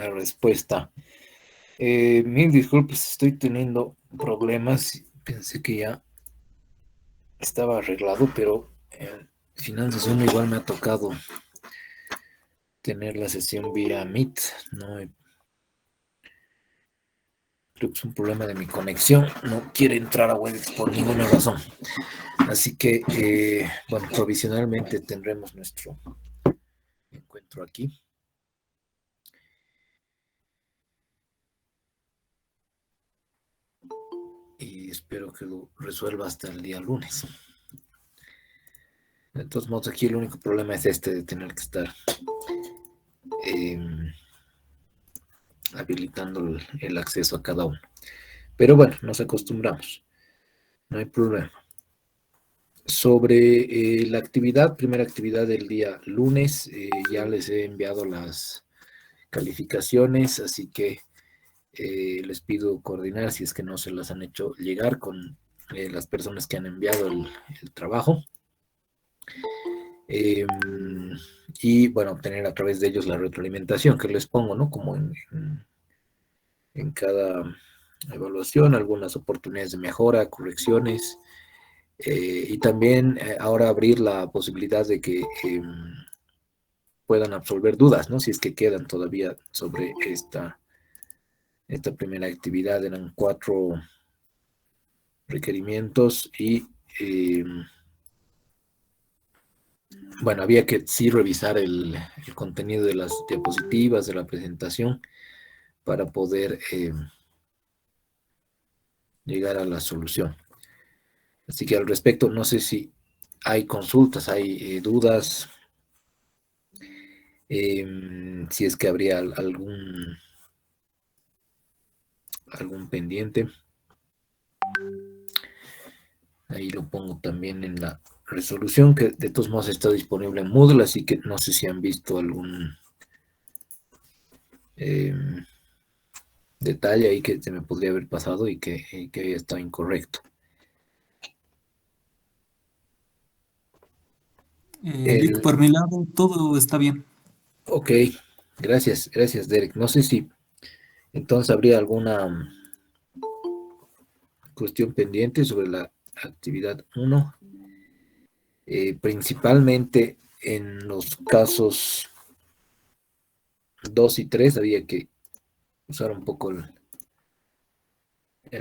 la respuesta. Mil disculpas, estoy teniendo problemas. Pensé que ya estaba arreglado, pero en Finanzas 1 igual me ha tocado tener la sesión vía Meet. No, creo que es un problema de mi conexión. No quiere entrar a Webex por ninguna razón. Así que, bueno, provisionalmente tendremos nuestro encuentro aquí. Y espero que lo resuelva hasta el día lunes. De todos modos, aquí el único problema es este de tener que estar eh, habilitando el acceso a cada uno. Pero bueno, nos acostumbramos, no hay problema. Sobre la actividad, primera actividad del día lunes, ya les he enviado las calificaciones, así que les pido coordinar si es que no se las han hecho llegar con las personas que han enviado el trabajo. Y bueno, obtener a través de ellos la retroalimentación que les pongo, ¿no? Como en cada evaluación, algunas oportunidades de mejora, correcciones, y también ahora abrir la posibilidad de que puedan absolver dudas, ¿no? Si es que quedan todavía sobre esta primera actividad. Eran 4 requerimientos y bueno, había que sí revisar el contenido de las diapositivas, de la presentación, para poder llegar a la solución. Así que al respecto, no sé si hay consultas, hay dudas, si es que habría algún pendiente. Ahí lo pongo también en la resolución, que de todos modos está disponible en Moodle, así que no sé si han visto algún detalle ahí que se me podría haber pasado y que haya estado incorrecto. Vic, por mi lado, todo está bien. Ok, gracias, Derek. No sé si entonces habría alguna cuestión pendiente sobre la actividad 1. Principalmente en los casos 2 y 3 había que usar un poco el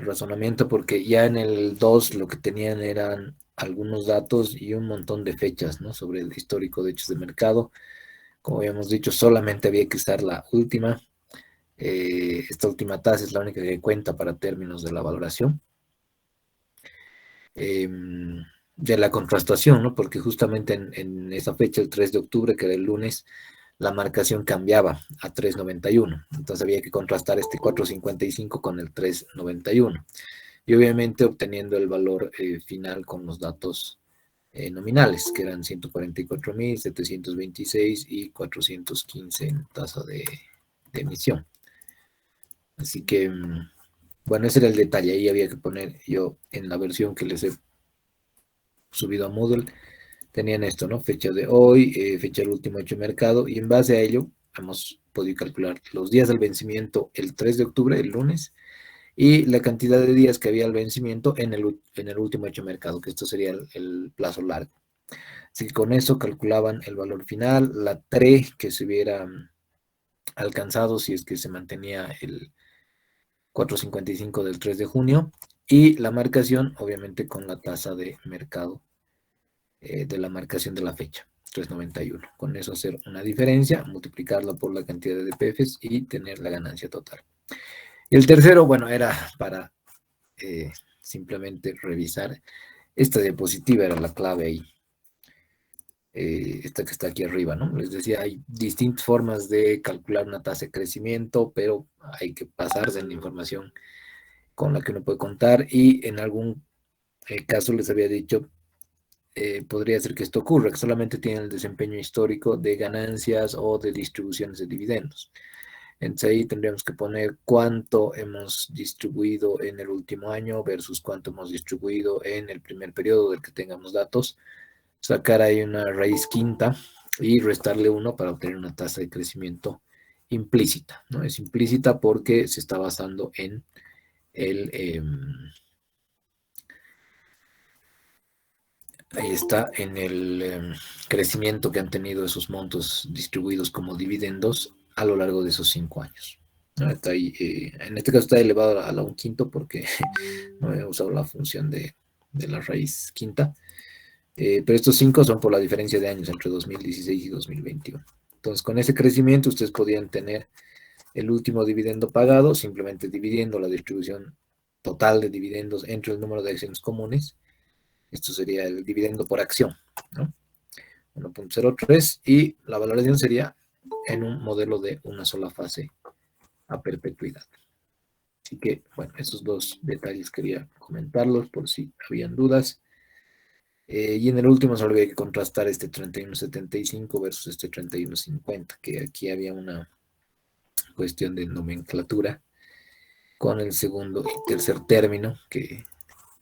razonamiento, porque ya en el 2 lo que tenían eran algunos datos y un montón de fechas, ¿no? Sobre el histórico de hechos de mercado. Como habíamos dicho, solamente había que usar la última. Esta última tasa es la única que cuenta para términos de la valoración. De la contrastación, ¿no? Porque justamente en esa fecha, el 3 de octubre, que era el lunes, la marcación cambiaba a 3.91. Entonces había que contrastar este 4.55 con el 3.91. Y obviamente obteniendo el valor final con los datos nominales, que eran 144.726 y 415 en tasa de emisión. Así que, bueno, ese era el detalle. Ahí había que poner yo en la versión que les he subido a Moodle, tenían esto, ¿no? Fecha de hoy, fecha del último hecho de mercado, y en base a ello hemos podido calcular los días del vencimiento el 3 de octubre, el lunes, y la cantidad de días que había al vencimiento en el último hecho de mercado, que esto sería el plazo largo. Así que con eso calculaban el valor final, la TRE que se hubiera alcanzado si es que se mantenía el 4.55 del 3 de junio, y la marcación, obviamente, con la tasa de mercado de la marcación de la fecha, 3.91. Con eso hacer una diferencia, multiplicarla por la cantidad de DPFs y tener la ganancia total. El tercero, bueno, era para simplemente revisar. Esta diapositiva era la clave ahí. Esta que está aquí arriba, ¿no? Les decía, hay distintas formas de calcular una tasa de crecimiento, pero hay que basarse en la información con la que uno puede contar, y en algún caso les había dicho, podría ser que esto ocurra, que solamente tienen el desempeño histórico de ganancias o de distribuciones de dividendos. Entonces ahí tendríamos que poner cuánto hemos distribuido en el último año versus cuánto hemos distribuido en el primer periodo del que tengamos datos, sacar ahí una raíz quinta y restarle 1 para obtener una tasa de crecimiento implícita, ¿no? Es implícita porque se está basando en el... ahí está, en el crecimiento que han tenido esos montos distribuidos como dividendos a lo largo de esos 5 años. ¿No? Está ahí, en este caso está elevado a la un quinto porque no he usado la función de la raíz quinta. Pero estos 5 son por la diferencia de años entre 2016 y 2021. Entonces, con ese crecimiento, ustedes podían tener el último dividendo pagado, simplemente dividiendo la distribución total de dividendos entre el número de acciones comunes. Esto sería el dividendo por acción, ¿no? 1.03, y la valoración sería en un modelo de una sola fase a perpetuidad. Así que, bueno, esos dos detalles quería comentarlos por si habían dudas. Y en el último solo había que contrastar este 31.75 versus este 31.50, que aquí había una cuestión de nomenclatura con el segundo y tercer término que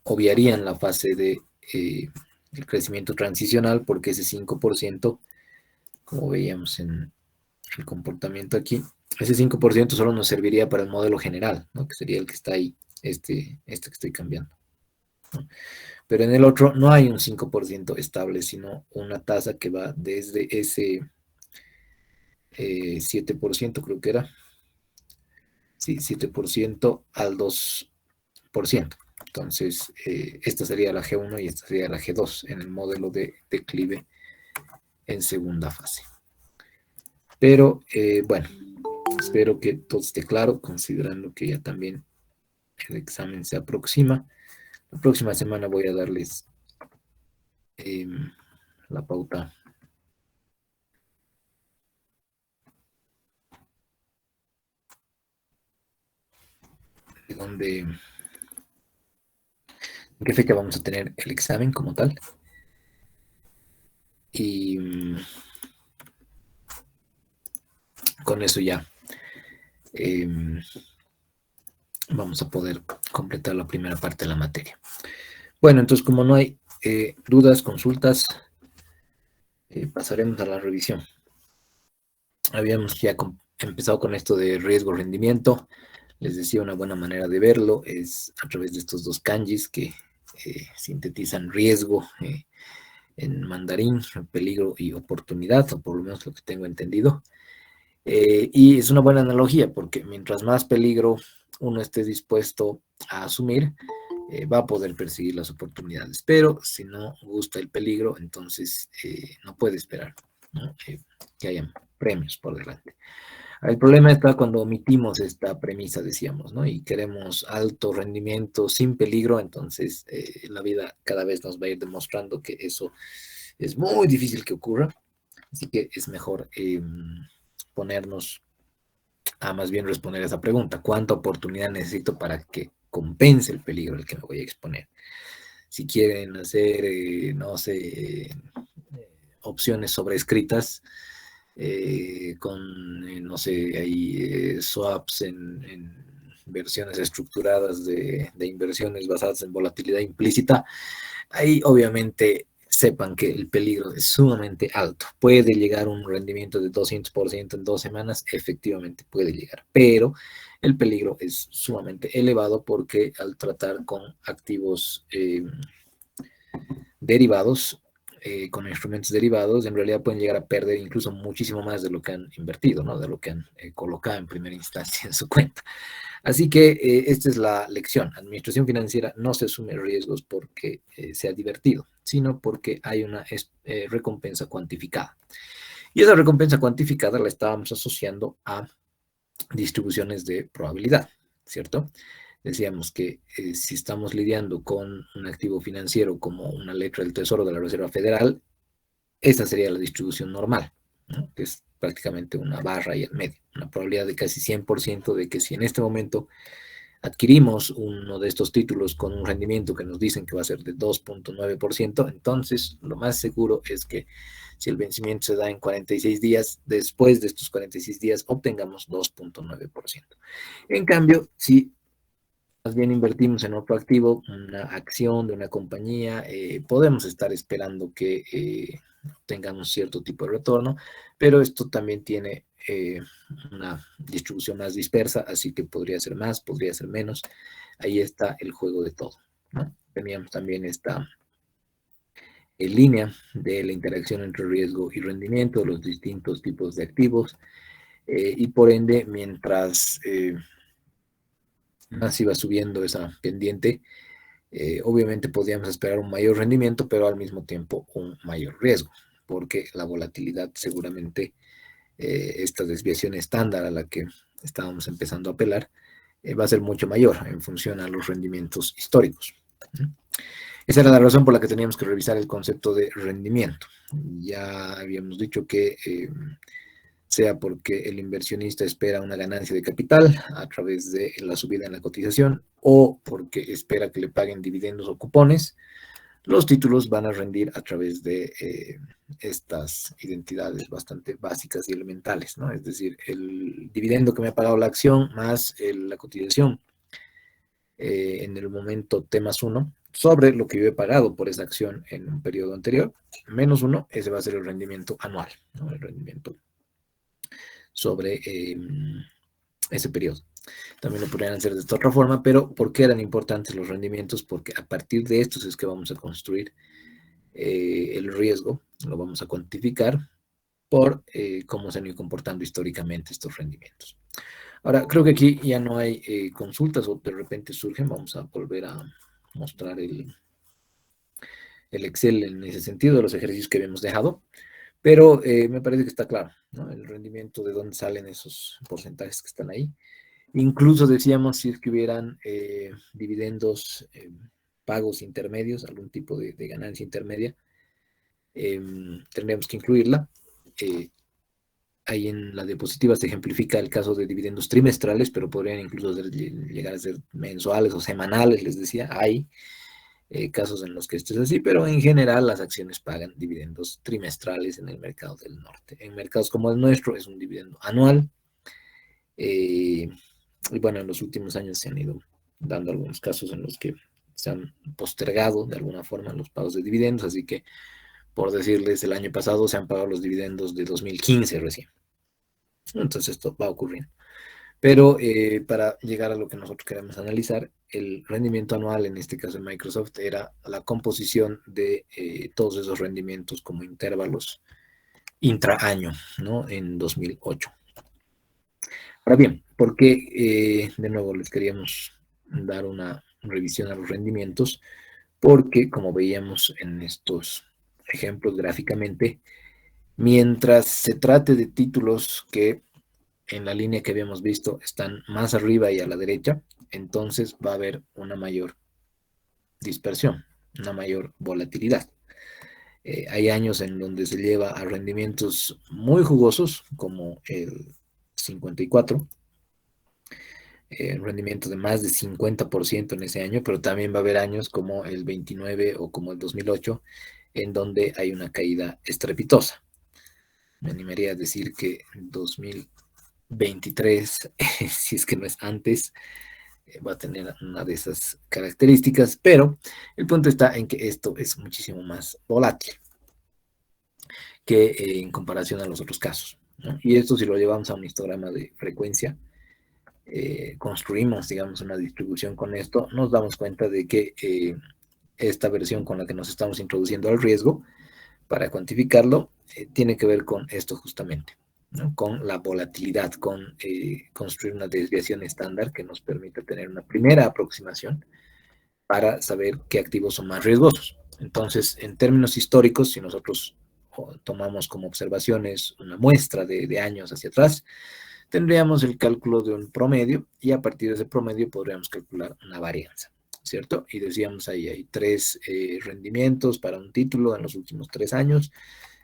obviarían la fase de el crecimiento transicional, porque ese 5%, como veíamos en el comportamiento aquí, ese 5% solo nos serviría para el modelo general, ¿no? Que sería el que está ahí, este que estoy cambiando, ¿no? Pero en el otro no hay un 5% estable, sino una tasa que va desde ese 7%, creo que era, sí, 7% al 2%. Entonces, esta sería la G1 y esta sería la G2 en el modelo de declive en segunda fase. Pero, bueno, espero que todo esté claro, considerando que ya también el examen se aproxima. La próxima semana voy a darles la pauta de dónde, en qué fecha vamos a tener el examen como tal. Y con eso ya vamos a poder completar la primera parte de la materia. Bueno, entonces como no hay dudas, consultas, pasaremos a la revisión. Habíamos ya empezado con esto de riesgo-rendimiento. Les decía, una buena manera de verlo es a través de estos dos kanjis que sintetizan riesgo en mandarín, peligro y oportunidad, o por lo menos lo que tengo entendido. Y es una buena analogía porque mientras más peligro uno esté dispuesto a asumir, va a poder perseguir las oportunidades. Pero si no gusta el peligro, entonces no puede esperar, ¿no? Que hayan premios por delante. El problema está cuando omitimos esta premisa, decíamos, ¿no? Y queremos alto rendimiento sin peligro, entonces la vida cada vez nos va a ir demostrando que eso es muy difícil que ocurra. Así que es mejor ponernos a más bien responder a esa pregunta: ¿cuánta oportunidad necesito para que compense el peligro al que me voy a exponer? Si quieren hacer, no sé, opciones sobrescritas, con, no sé, hay swaps en versiones estructuradas de inversiones basadas en volatilidad implícita, ahí obviamente sepan que el peligro es sumamente alto. Puede llegar a un rendimiento de 200% en 2 semanas, efectivamente puede llegar, pero el peligro es sumamente elevado porque al tratar con activos derivados, con instrumentos derivados, en realidad pueden llegar a perder incluso muchísimo más de lo que han invertido, ¿no? De lo que han colocado en primera instancia en su cuenta. Así que esta es la lección. Administración financiera no se asume riesgos porque sea divertido, sino porque hay una recompensa cuantificada. Y esa recompensa cuantificada la estábamos asociando a distribuciones de probabilidad, ¿cierto? Decíamos que si estamos lidiando con un activo financiero como una letra del Tesoro de la Reserva Federal, esta sería la distribución normal, ¿no? Que es prácticamente una barra y al medio, una probabilidad de casi 100% de que si en este momento adquirimos uno de estos títulos con un rendimiento que nos dicen que va a ser de 2.9%, entonces lo más seguro es que si el vencimiento se da en 46 días, después de estos 46 días obtengamos 2.9%. En cambio, si más bien invertimos en otro activo, una acción de una compañía, podemos estar esperando que tengamos cierto tipo de retorno, pero esto también tiene una distribución más dispersa, así que podría ser más, podría ser menos. Ahí está el juego de todo, ¿no? Teníamos también esta línea de la interacción entre riesgo y rendimiento, los distintos tipos de activos, y por ende, mientras más iba subiendo esa pendiente, obviamente podíamos esperar un mayor rendimiento, pero al mismo tiempo un mayor riesgo, porque la volatilidad seguramente, esta desviación estándar a la que estábamos empezando a apelar, va a ser mucho mayor en función a los rendimientos históricos. Esa era la razón por la que teníamos que revisar el concepto de rendimiento. Ya habíamos dicho que sea porque el inversionista espera una ganancia de capital a través de la subida en la cotización o porque espera que le paguen dividendos o cupones, los títulos van a rendir a través de estas identidades bastante básicas y elementales, ¿no? Es decir, el dividendo que me ha pagado la acción más la cotización en el momento T más 1 sobre lo que yo he pagado por esa acción en un periodo anterior, menos 1, ese va a ser el rendimiento anual, ¿no? El rendimiento sobre ese periodo. También lo podrían hacer de esta otra forma, pero ¿por qué eran importantes los rendimientos? Porque a partir de estos es que vamos a construir el riesgo, lo vamos a cuantificar por cómo se han ido comportando históricamente estos rendimientos. Ahora, creo que aquí ya no hay consultas o de repente surgen, vamos a volver a mostrar el Excel en ese sentido, de los ejercicios que habíamos dejado, pero me parece que está claro, ¿no? El rendimiento, de dónde salen esos porcentajes que están ahí. Incluso decíamos si es que hubieran dividendos, pagos intermedios, algún tipo de ganancia intermedia, tendríamos que incluirla. Ahí en la diapositiva se ejemplifica el caso de dividendos trimestrales, pero podrían incluso llegar a ser mensuales o semanales, les decía. Hay casos en los que esto es así, pero en general las acciones pagan dividendos trimestrales en el mercado del norte. En mercados como el nuestro es un dividendo anual. Y bueno, en los últimos años se han ido dando algunos casos en los que se han postergado de alguna forma los pagos de dividendos, así que, por decirles, el año pasado se han pagado los dividendos de 2015 recién. Entonces esto va a ocurrir. Pero para llegar a lo que nosotros queremos analizar, el rendimiento anual, en este caso en Microsoft, era la composición de todos esos rendimientos como intervalos intraaño, ¿no? En 2008. Ahora bien, ¿por qué de nuevo les queríamos dar una revisión a los rendimientos? Porque, como veíamos en estos ejemplos gráficamente, mientras se trate de títulos que en la línea que habíamos visto están más arriba y a la derecha, entonces va a haber una mayor dispersión, una mayor volatilidad. Hay años en donde se lleva a rendimientos muy jugosos, como el 54, rendimiento de más de 50% en ese año, pero también va a haber años como el 29 o como el 2008, en donde hay una caída estrepitosa. Me animaría a decir que en 2023, si es que no es antes, va a tener una de esas características, pero el punto está en que esto es muchísimo más volátil que en comparación a los otros casos, ¿no? Y esto, si lo llevamos a un histograma de frecuencia, construimos, digamos, una distribución con esto, nos damos cuenta de que esta versión con la que nos estamos introduciendo al riesgo, para cuantificarlo, tiene que ver con esto justamente, ¿no? Con la volatilidad, con construir una desviación estándar que nos permita tener una primera aproximación para saber qué activos son más riesgosos. Entonces, en términos históricos, si nosotros tomamos como observaciones una muestra de años hacia atrás, tendríamos el cálculo de un promedio y a partir de ese promedio podríamos calcular una varianza, ¿cierto? Y decíamos ahí hay 3 rendimientos para un título en los últimos 3 años.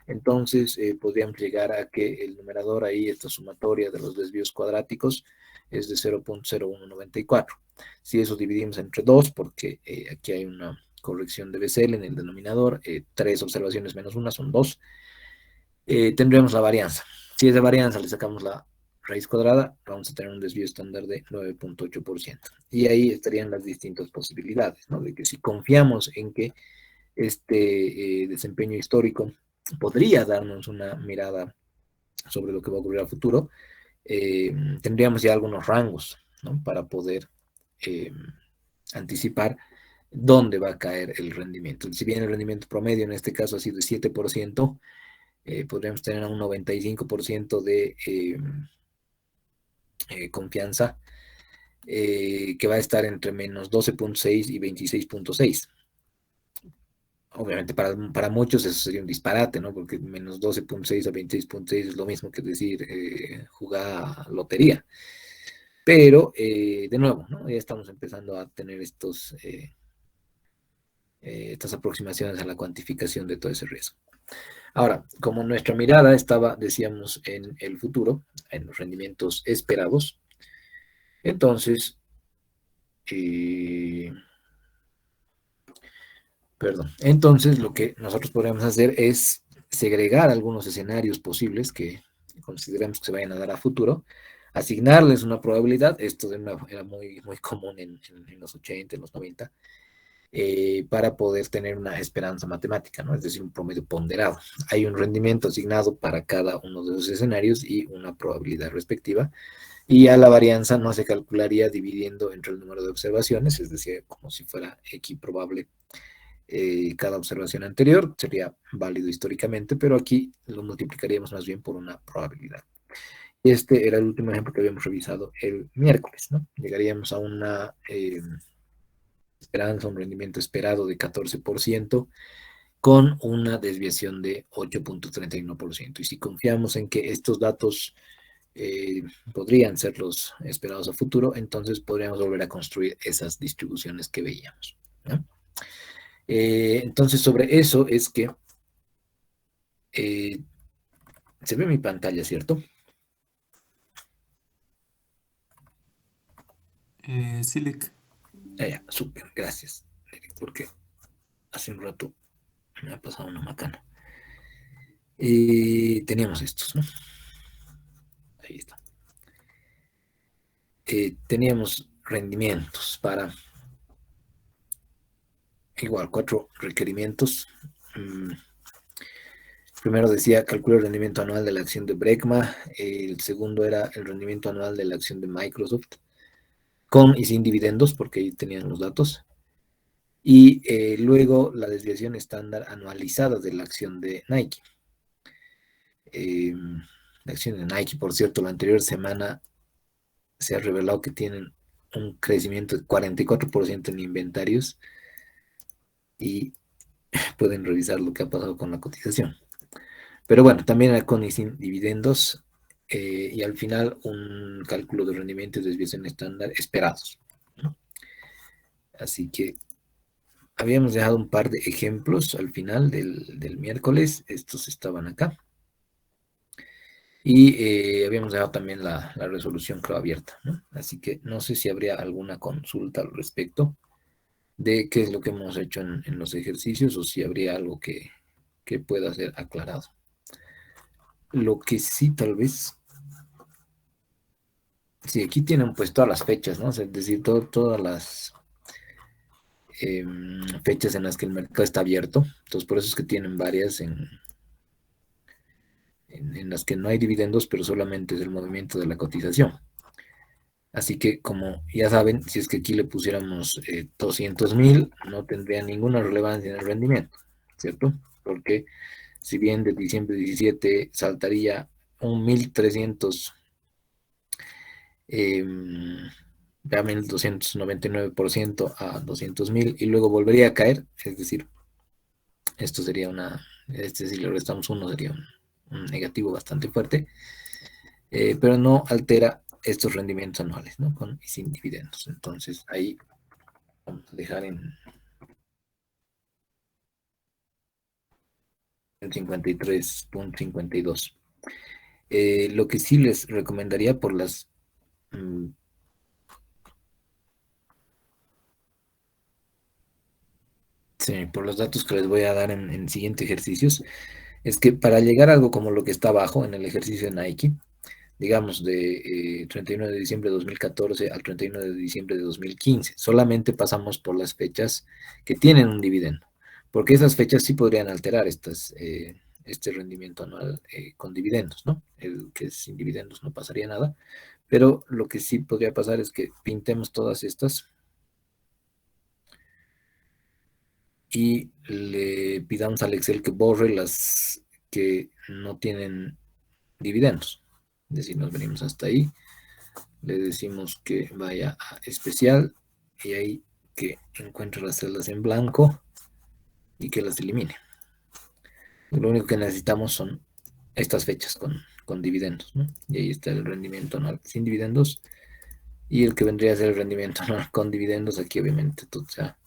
Entonces podríamos llegar a que el numerador ahí, esta sumatoria de los desvíos cuadráticos, es de 0.0194. Si eso dividimos entre 2, porque aquí hay una corrección de Bessel en el denominador, 3 observaciones menos 1 son 2, tendríamos la varianza. Si a esa varianza le sacamos la raíz cuadrada, vamos a tener un desvío estándar de 9.8%. Y ahí estarían las distintas posibilidades, ¿no? De que si confiamos en que este desempeño histórico podría darnos una mirada sobre lo que va a ocurrir a futuro, tendríamos ya algunos rangos, ¿no? Para poder anticipar dónde va a caer el rendimiento. Si bien el rendimiento promedio en este caso ha sido de 7%, podríamos tener un 95% de confianza, que va a estar entre menos 12.6 y 26.6. Obviamente para muchos eso sería un disparate, ¿no? Porque menos 12.6 a 26.6 es lo mismo que decir jugar lotería. Pero, de nuevo, ¿no? Ya estamos empezando a tener estas aproximaciones a la cuantificación de todo ese riesgo. Ahora, como nuestra mirada estaba, decíamos, en el futuro, en los rendimientos esperados, entonces, entonces lo que nosotros podríamos hacer es segregar algunos escenarios posibles que consideramos que se vayan a dar a futuro, asignarles una probabilidad, esto era muy, muy común en los 80, en los 90, para poder tener una esperanza matemática, ¿no? Es decir, un promedio ponderado. Hay un rendimiento asignado para cada uno de los escenarios y una probabilidad respectiva, y a la varianza no se calcularía dividiendo entre el número de observaciones, es decir, como si fuera equiprobable cada observación anterior, sería válido históricamente, pero aquí lo multiplicaríamos más bien por una probabilidad. Este era el último ejemplo que habíamos revisado el miércoles, ¿no? Llegaríamos a una esperanza, un rendimiento esperado de 14%, con una desviación de 8.31%. Y si confiamos en que estos datos podrían ser los esperados a futuro, entonces podríamos volver a construir esas distribuciones que veíamos, ¿no? Entonces, sobre eso es que se ve mi pantalla, ¿cierto? Silic. Ya, súper, gracias, porque hace un rato me ha pasado una macana. Teníamos estos, ¿no? Ahí está. Teníamos rendimientos para igual 4 requerimientos. Primero decía, calcula el rendimiento anual de la acción de Brecma. El segundo era el rendimiento anual de la acción de Microsoft, con y sin dividendos, porque ahí tenían los datos. Y luego la desviación estándar anualizada de la acción de Nike. La acción de Nike, por cierto, la anterior semana se ha revelado que tienen un crecimiento de 44% en inventarios, y pueden revisar lo que ha pasado con la cotización. Pero bueno, también era con y sin dividendos, y al final un cálculo de rendimiento y desviación estándar esperados, ¿no? Así que habíamos dejado un par de ejemplos al final del miércoles, estos estaban acá. Y habíamos dejado también la resolución, creo, abierta, ¿no? Así que no sé si habría alguna consulta al respecto de qué es lo que hemos hecho en los ejercicios, o si habría algo que pueda ser aclarado. Lo que sí, tal vez, sí, aquí tienen pues todas las fechas, ¿no? O sea, es decir, todas las fechas en las que el mercado está abierto. Entonces, por eso es que tienen varias en las que no hay dividendos, pero solamente es el movimiento de la cotización. Así que, como ya saben, si es que aquí le pusiéramos 200.000, no tendría ninguna relevancia en el rendimiento, ¿cierto? Porque si bien de diciembre 17 saltaría un 1.300, ya 1.299% a 200.000, y luego volvería a caer, es decir, esto sería si le restamos uno, sería un negativo bastante fuerte, pero no altera estos rendimientos anuales, ¿no? Con y sin dividendos. Entonces ahí vamos a dejar en 53.52. Lo que sí les recomendaría por por los datos que les voy a dar en siguientes ejercicios, es que para llegar a algo como lo que está abajo en el ejercicio de Nike, digamos de 31 de diciembre de 2014 al 31 de diciembre de 2015, solamente pasamos por las fechas que tienen un dividendo, porque esas fechas sí podrían alterar este rendimiento anual con dividendos, ¿no? El que sin dividendos no pasaría nada, pero lo que sí podría pasar es que pintemos todas estas y le pidamos al Excel que borre las que no tienen dividendos. Es decir, nos venimos hasta ahí, le decimos que vaya a especial y ahí que encuentre las celdas en blanco y que las elimine. Lo único que necesitamos son estas fechas con dividendos, ¿no? Y ahí está el rendimiento anual sin dividendos y el que vendría a ser el rendimiento anual con dividendos. Aquí obviamente todo sea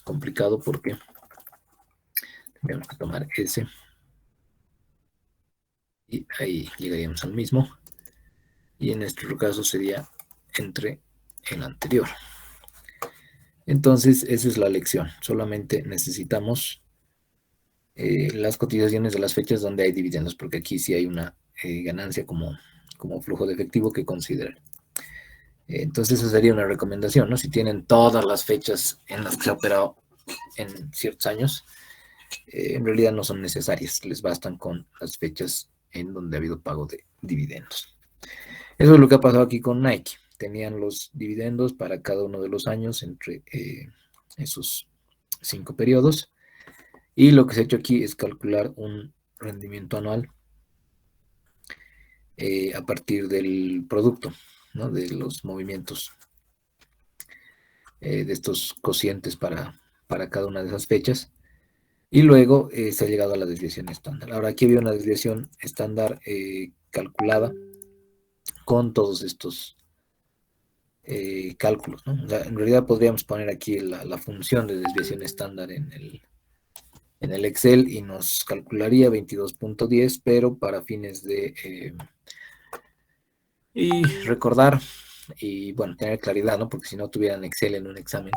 complicado porque tenemos que tomar ese y ahí llegaríamos al mismo, y en nuestro caso sería entre el anterior. Entonces esa es la lección, solamente necesitamos las cotizaciones de las fechas donde hay dividendos, porque aquí sí hay una ganancia como flujo de efectivo que considerar. Entonces esa sería una recomendación, ¿no? Si tienen todas las fechas en las que se ha operado en ciertos años, en realidad no son necesarias, les bastan con las fechas en donde ha habido pago de dividendos. Eso es lo que ha pasado aquí con Nike. Tenían los dividendos para cada uno de los años entre esos 5 periodos. Y lo que se ha hecho aquí es calcular un rendimiento anual a partir del producto, ¿no? De los movimientos de estos cocientes para cada una de esas fechas. Y luego se ha llegado a la desviación estándar. Ahora aquí había una desviación estándar calculada con todos estos cálculos, ¿no? O sea, en realidad podríamos poner aquí la función de desviación estándar en el Excel y nos calcularía 22.10, pero para fines de y recordar y bueno, tener claridad, ¿no? Porque si no tuvieran Excel en un examen,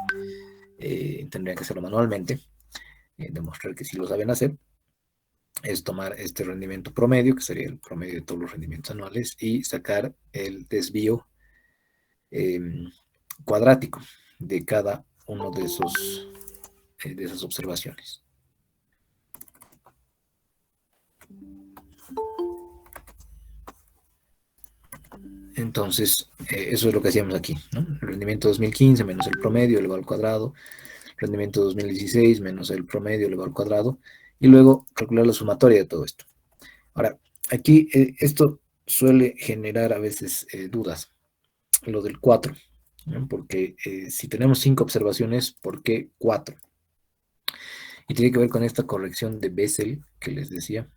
tendrían que hacerlo manualmente, demostrar que sí lo saben hacer. Es tomar este rendimiento promedio, que sería el promedio de todos los rendimientos anuales, y sacar el desvío cuadrático de cada uno de esas observaciones. Entonces, eso es lo que hacíamos aquí, ¿no? El rendimiento 2015 menos el promedio elevado al cuadrado, rendimiento 2016 menos el promedio elevado al cuadrado, y luego calcular la sumatoria de todo esto. Ahora, aquí esto suele generar a veces dudas, lo del 4, ¿no? Porque si tenemos 5 observaciones, ¿por qué 4? Y tiene que ver con esta corrección de Bessel que les decía,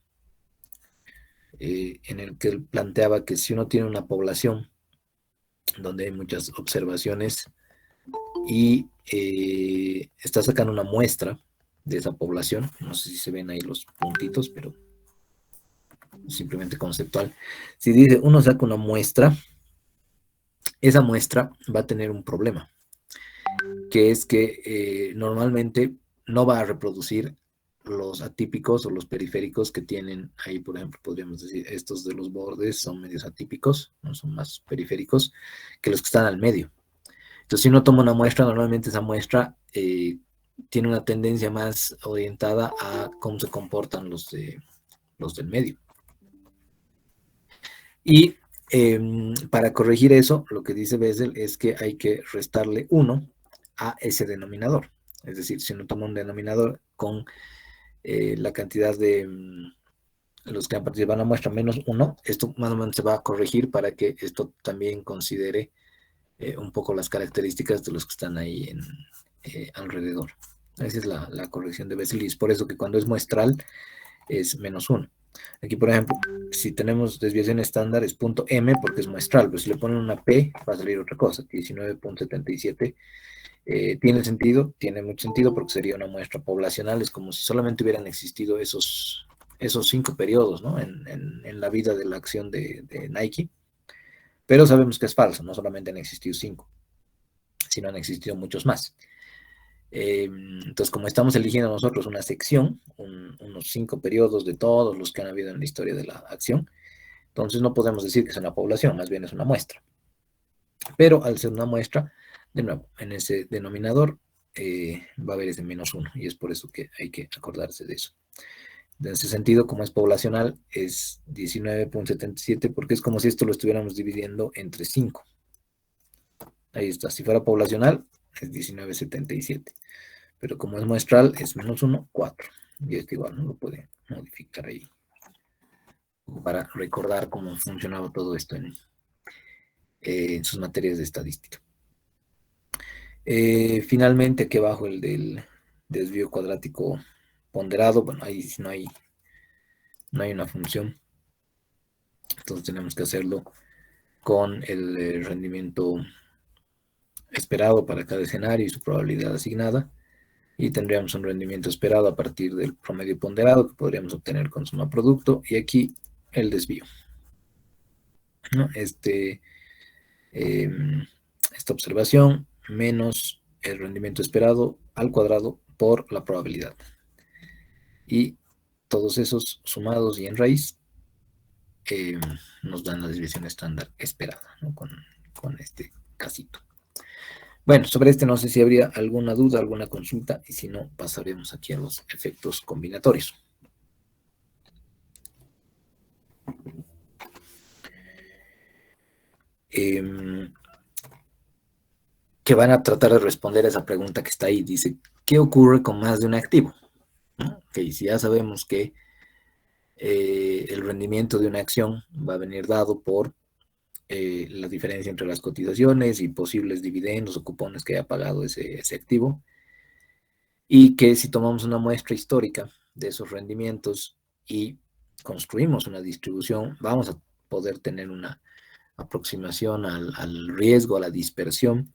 en el que él planteaba que si uno tiene una población donde hay muchas observaciones y está sacando una muestra de esa población, no sé si se ven ahí los puntitos, pero simplemente conceptual. Si dice uno saca una muestra, esa muestra va a tener un problema, que es que normalmente no va a reproducir los atípicos o los periféricos que tienen ahí. Por ejemplo, podríamos decir, estos de los bordes son medios atípicos, no son más periféricos que los que están al medio. Entonces, si uno toma una muestra, normalmente esa muestra tiene una tendencia más orientada a cómo se comportan los del medio. Y para corregir eso, lo que dice Bessel es que hay que restarle 1 a ese denominador. Es decir, si uno toma un denominador con la cantidad de los que han participado en la muestra menos 1, esto más o menos se va a corregir para que esto también considere un poco las características de los que están ahí alrededor. Esa es la corrección de Bessel, y es por eso que cuando es muestral es menos 1. Aquí, por ejemplo, si tenemos desviación estándar es punto M porque es muestral, pero si le ponen una P va a salir otra cosa. 19.77 tiene sentido, tiene mucho sentido porque sería una muestra poblacional. Es como si solamente hubieran existido esos 5 periodos, ¿no? en la vida de la acción de Nike. Pero sabemos que es falso, no solamente han existido 5, sino han existido muchos más. Entonces, como estamos eligiendo nosotros una sección, unos 5 periodos de todos los que han habido en la historia de la acción, entonces no podemos decir que es una población, más bien es una muestra. Pero al ser una muestra, de nuevo, en ese denominador va a haber ese menos 1, y es por eso que hay que acordarse de eso. En ese sentido, como es poblacional, es 19,77 porque es como si esto lo estuviéramos dividiendo entre 5. Ahí está. Si fuera poblacional, es 19,77. Pero como es muestral, es -1, 4. Y esto igual no lo puede modificar ahí para recordar cómo funcionaba todo esto en sus materias de estadística. Finalmente, aquí abajo el del desvío cuadrático ponderado. Bueno, ahí no hay una función. Entonces tenemos que hacerlo con el rendimiento esperado para cada escenario y su probabilidad asignada. Y tendríamos un rendimiento esperado a partir del promedio ponderado que podríamos obtener con suma producto. Y aquí el desvío, ¿no? Esta observación menos el rendimiento esperado al cuadrado por la probabilidad. Y todos esos sumados y en raíz nos dan la desviación estándar esperada, ¿no? con este casito. Bueno, sobre este no sé si habría alguna duda, alguna consulta, y si no, pasaremos aquí a los efectos combinatorios. Que van a tratar de responder a esa pregunta que está ahí. Dice, ¿qué ocurre con más de un activo? ¿No? Okay, si ya sabemos que el rendimiento de una acción va a venir dado por la diferencia entre las cotizaciones y posibles dividendos o cupones que haya pagado ese activo, y que si tomamos una muestra histórica de esos rendimientos y construimos una distribución, vamos a poder tener una aproximación al riesgo, a la dispersión.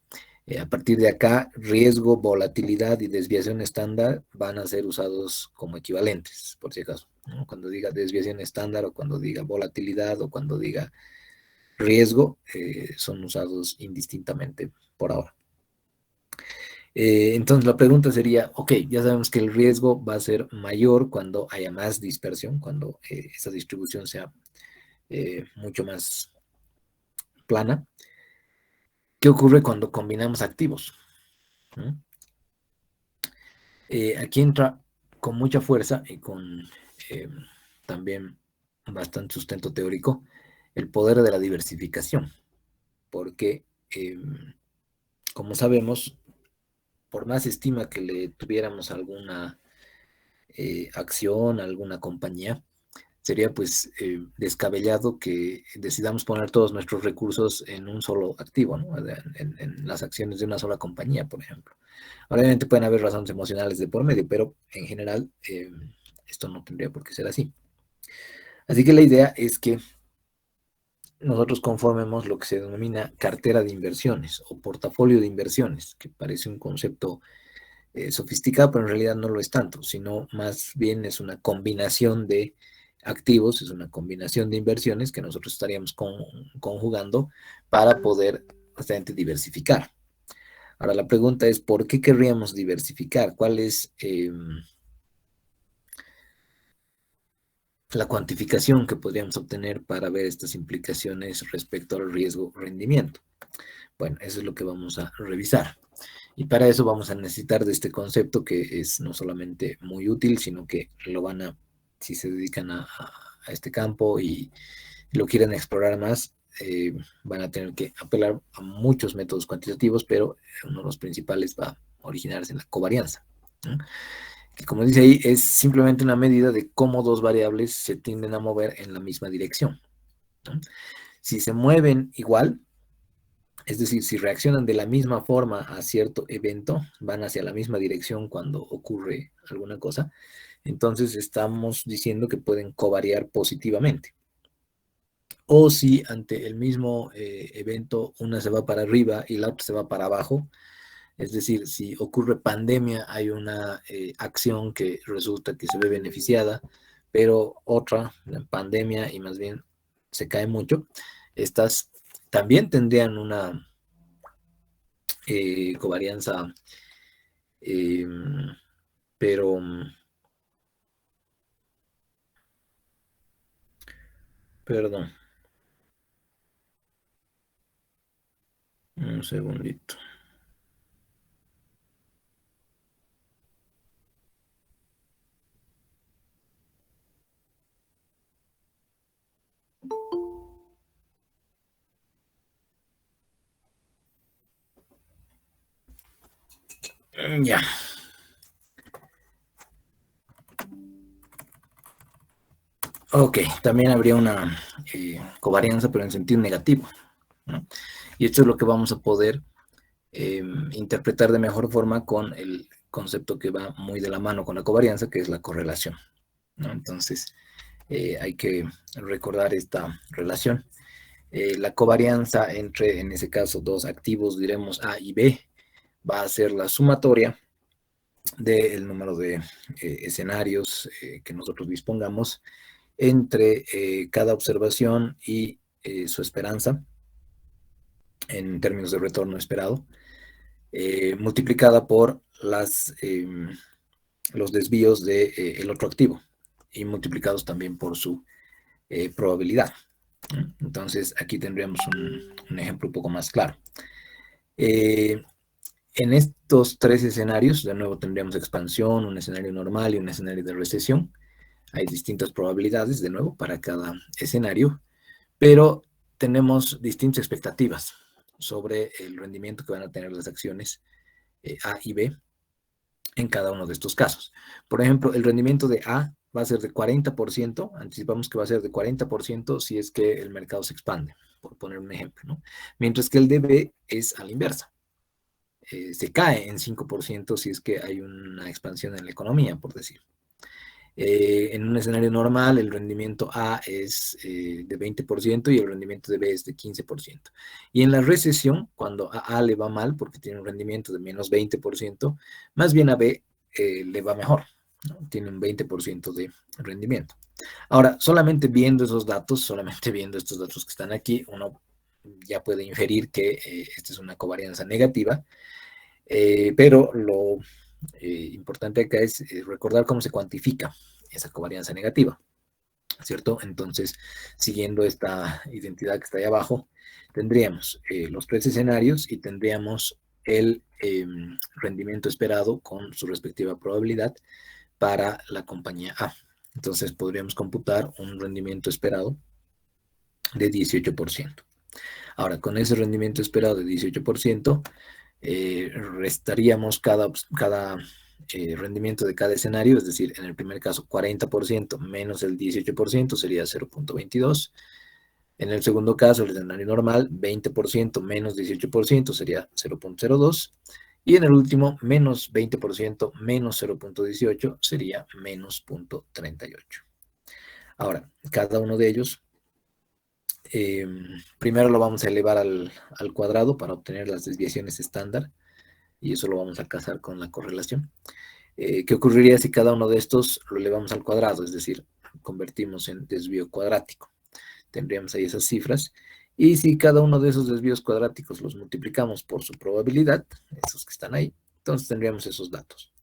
A partir de acá, riesgo, volatilidad y desviación estándar van a ser usados como equivalentes, por si acaso, ¿no? Cuando diga desviación estándar o cuando diga volatilidad o cuando diga riesgo, son usados indistintamente por ahora. Entonces la pregunta sería, ok, ya sabemos que el riesgo va a ser mayor cuando haya más dispersión, cuando esa distribución sea mucho más plana. ¿Qué ocurre cuando combinamos activos? ¿Mm? Aquí entra con mucha fuerza y con también bastante sustento teórico el poder de la diversificación, porque como sabemos, por más estima que le tuviéramos a alguna acción, a alguna compañía, sería pues descabellado que decidamos poner todos nuestros recursos en un solo activo, ¿no? En las acciones de una sola compañía, por ejemplo. Obviamente pueden haber razones emocionales de por medio, pero en general esto no tendría por qué ser así. Así que la idea es que nosotros conformemos lo que se denomina cartera de inversiones o portafolio de inversiones, que parece un concepto sofisticado, pero en realidad no lo es tanto, sino más bien es una combinación de activos, es una combinación de inversiones que nosotros estaríamos conjugando para poder bastante diversificar. Ahora la pregunta es, ¿por qué querríamos diversificar? ¿Cuál es la cuantificación que podríamos obtener para ver estas implicaciones respecto al riesgo-rendimiento? Bueno, eso es lo que vamos a revisar. Y para eso vamos a necesitar de este concepto que es no solamente muy útil, sino que lo van a, si se dedican a este campo y lo quieren explorar más, van a tener que apelar a muchos métodos cuantitativos, pero uno de los principales va a originarse en la covarianza, ¿no? Que como dice ahí, es simplemente una medida de cómo dos variables se tienden a mover en la misma dirección, ¿no? Si se mueven igual, es decir, si reaccionan de la misma forma a cierto evento, van hacia la misma dirección cuando ocurre alguna cosa, entonces estamos diciendo que pueden covariar positivamente. O si ante el mismo evento una se va para arriba y la otra se va para abajo, es decir, si ocurre pandemia, hay una acción que resulta que se ve beneficiada, pero otra, la pandemia, y más bien se cae mucho, estas también tendrían una covarianza, eh, pero, perdón, un segundito. Ya. Ok, también habría una covarianza, pero en sentido negativo, ¿no? Y esto es lo que vamos a poder interpretar de mejor forma con el concepto que va muy de la mano con la covarianza, que es la correlación, ¿no? Entonces, hay que recordar esta relación. La covarianza entre, en ese caso, dos activos, diremos A y B, va a ser la sumatoria del número de escenarios que nosotros dispongamos entre cada observación y su esperanza en términos de retorno esperado, multiplicada por los desvíos del otro activo y multiplicados también por su probabilidad. Entonces, aquí tendríamos un ejemplo un poco más claro. En estos tres escenarios, de nuevo tendríamos expansión, un escenario normal y un escenario de recesión. Hay distintas probabilidades, de nuevo, para cada escenario, pero tenemos distintas expectativas sobre el rendimiento que van a tener las acciones A y B en cada uno de estos casos. Por ejemplo, el rendimiento de A va a ser de 40%, anticipamos que va a ser de 40% si es que el mercado se expande, por poner un ejemplo, ¿no? Mientras que el de B es a la inversa. Se cae en 5% si es que hay una expansión en la economía, por decir. En un escenario normal, el rendimiento A es de 20% y el rendimiento de B es de 15%. Y en la recesión, cuando a A le va mal porque tiene un rendimiento de menos 20%, más bien a B le va mejor, ¿no? Tiene un 20% de rendimiento. Ahora, solamente viendo esos datos, solamente viendo estos datos que están aquí, uno ya puede inferir que esta es una covarianza negativa, pero lo importante acá es recordar cómo se cuantifica esa covarianza negativa, ¿cierto? Entonces, siguiendo esta identidad que está ahí abajo, tendríamos los tres escenarios y tendríamos el rendimiento esperado con su respectiva probabilidad para la compañía A. Entonces, podríamos computar un rendimiento esperado de 18%. Ahora, con ese rendimiento esperado de 18%, restaríamos cada rendimiento de cada escenario, es decir, en el primer caso 40% menos el 18% sería 0.22. En el segundo caso, el escenario normal, 20% menos 18% sería 0.02. Y en el último, menos 20% menos 0.18 sería menos 0.38. Ahora, cada uno de ellos, primero lo vamos a elevar al cuadrado para obtener las desviaciones estándar. Y eso lo vamos a casar con la correlación. ¿Qué ocurriría si cada uno de estos lo elevamos al cuadrado? Es decir, convertimos en desvío cuadrático. Tendríamos ahí esas cifras. Y si cada uno de esos desvíos cuadráticos los multiplicamos por su probabilidad, esos que están ahí, entonces tendríamos esos datos.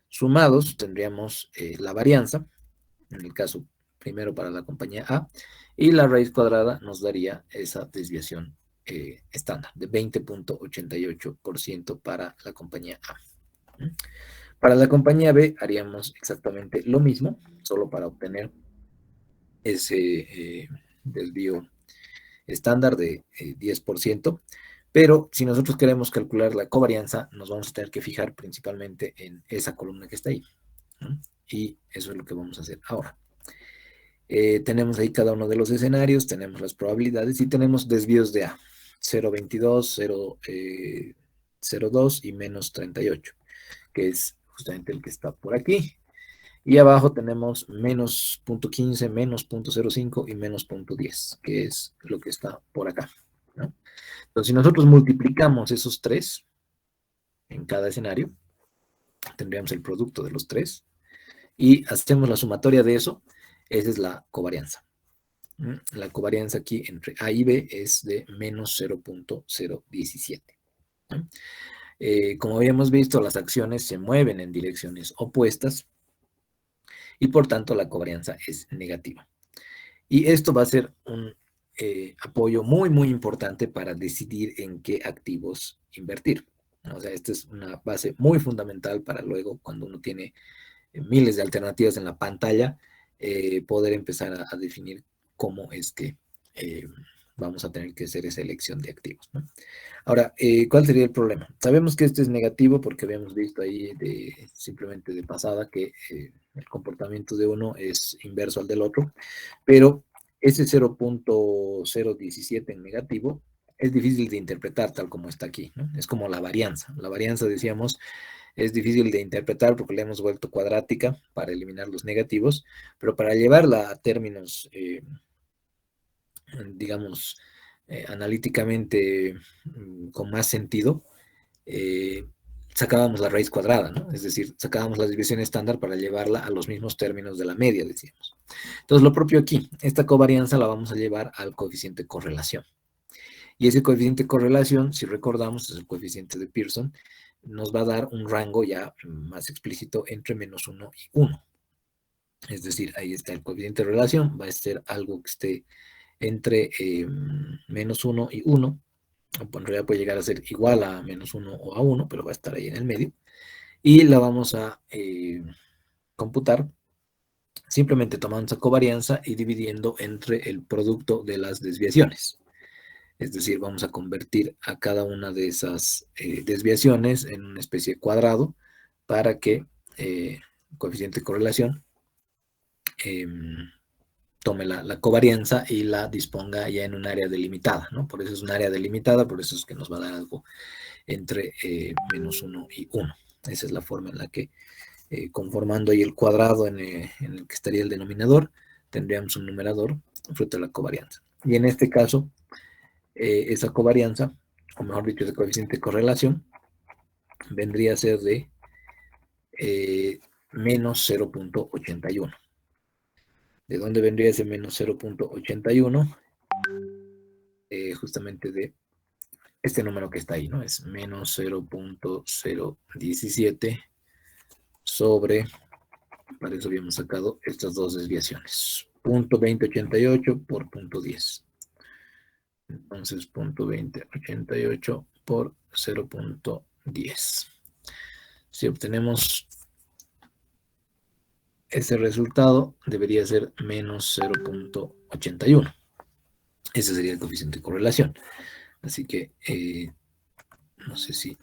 Sumados tendríamos la varianza, en el caso primero para la compañía A, y la raíz cuadrada nos daría esa desviación estándar de 20.88% para la compañía A. Para la compañía B haríamos exactamente lo mismo, solo para obtener ese desvío estándar de 10%, pero si nosotros queremos calcular la covarianza, nos vamos a tener que fijar principalmente en esa columna que está ahí, ¿no? Y eso es lo que vamos a hacer ahora. Tenemos ahí cada uno de los escenarios, tenemos las probabilidades y tenemos desvíos de A, 0.22, 0.02 y menos 38, que es justamente el que está por aquí. Y abajo tenemos menos 0.15, menos 0.05 y menos 0.10, que es lo que está por acá, ¿no? Entonces, si nosotros multiplicamos esos tres en cada escenario, tendríamos el producto de los tres y hacemos la sumatoria de eso, esa es la covarianza. La covarianza aquí entre A y B es de menos 0.017. Como habíamos visto, las acciones se mueven en direcciones opuestas y por tanto la covarianza es negativa. Y esto va a ser un apoyo muy, muy importante para decidir en qué activos invertir. O sea, esta es una base muy fundamental para luego, cuando uno tiene miles de alternativas en la pantalla, poder empezar a definir cómo es que vamos a tener que hacer esa elección de activos, ¿no? Ahora, ¿cuál sería el problema? Sabemos que este es negativo porque habíamos visto ahí simplemente de pasada que el comportamiento de uno es inverso al del otro, pero ese 0.017 en negativo es difícil de interpretar tal como está aquí, ¿no? Es como la varianza. La varianza, decíamos, es difícil de interpretar porque la hemos vuelto cuadrática para eliminar los negativos, pero para llevarla a términos, digamos, analíticamente con más sentido, eh, sacábamos la raíz cuadrada, ¿no? Es decir, sacábamos la división estándar para llevarla a los mismos términos de la media, decíamos. Entonces, lo propio aquí, esta covarianza la vamos a llevar al coeficiente correlación. Y ese coeficiente correlación, si recordamos, es el coeficiente de Pearson, nos va a dar un rango ya más explícito entre -1 y 1. Es decir, ahí está el coeficiente de relación, va a ser algo que esté entre -1 y 1. En realidad puede llegar a ser igual a -1 o a 1, pero va a estar ahí en el medio. Y la vamos a computar simplemente tomando esa covarianza y dividiendo entre el producto de las desviaciones. Es decir, vamos a convertir a cada una de esas desviaciones en una especie de cuadrado para que el coeficiente de correlación tome la covarianza y la disponga ya en un área delimitada, ¿no? Por eso es un área delimitada, por eso es que nos va a dar algo entre -1 y 1. Esa es la forma en la que, conformando ahí el cuadrado en el que estaría el denominador, tendríamos un numerador fruto de la covarianza. Y en este caso, esa covarianza, o mejor dicho, ese coeficiente de correlación, vendría a ser de menos 0.81. ¿De dónde vendría ese menos 0.81? Justamente de este número que está ahí, ¿no? Es menos 0.017 sobre, para eso habíamos sacado estas dos desviaciones, 0.2088 por 0.10. Entonces, 0.2088 por 0.10. Si obtenemos ese resultado, debería ser menos 0.81. Ese sería el coeficiente de correlación. Así que, no sé si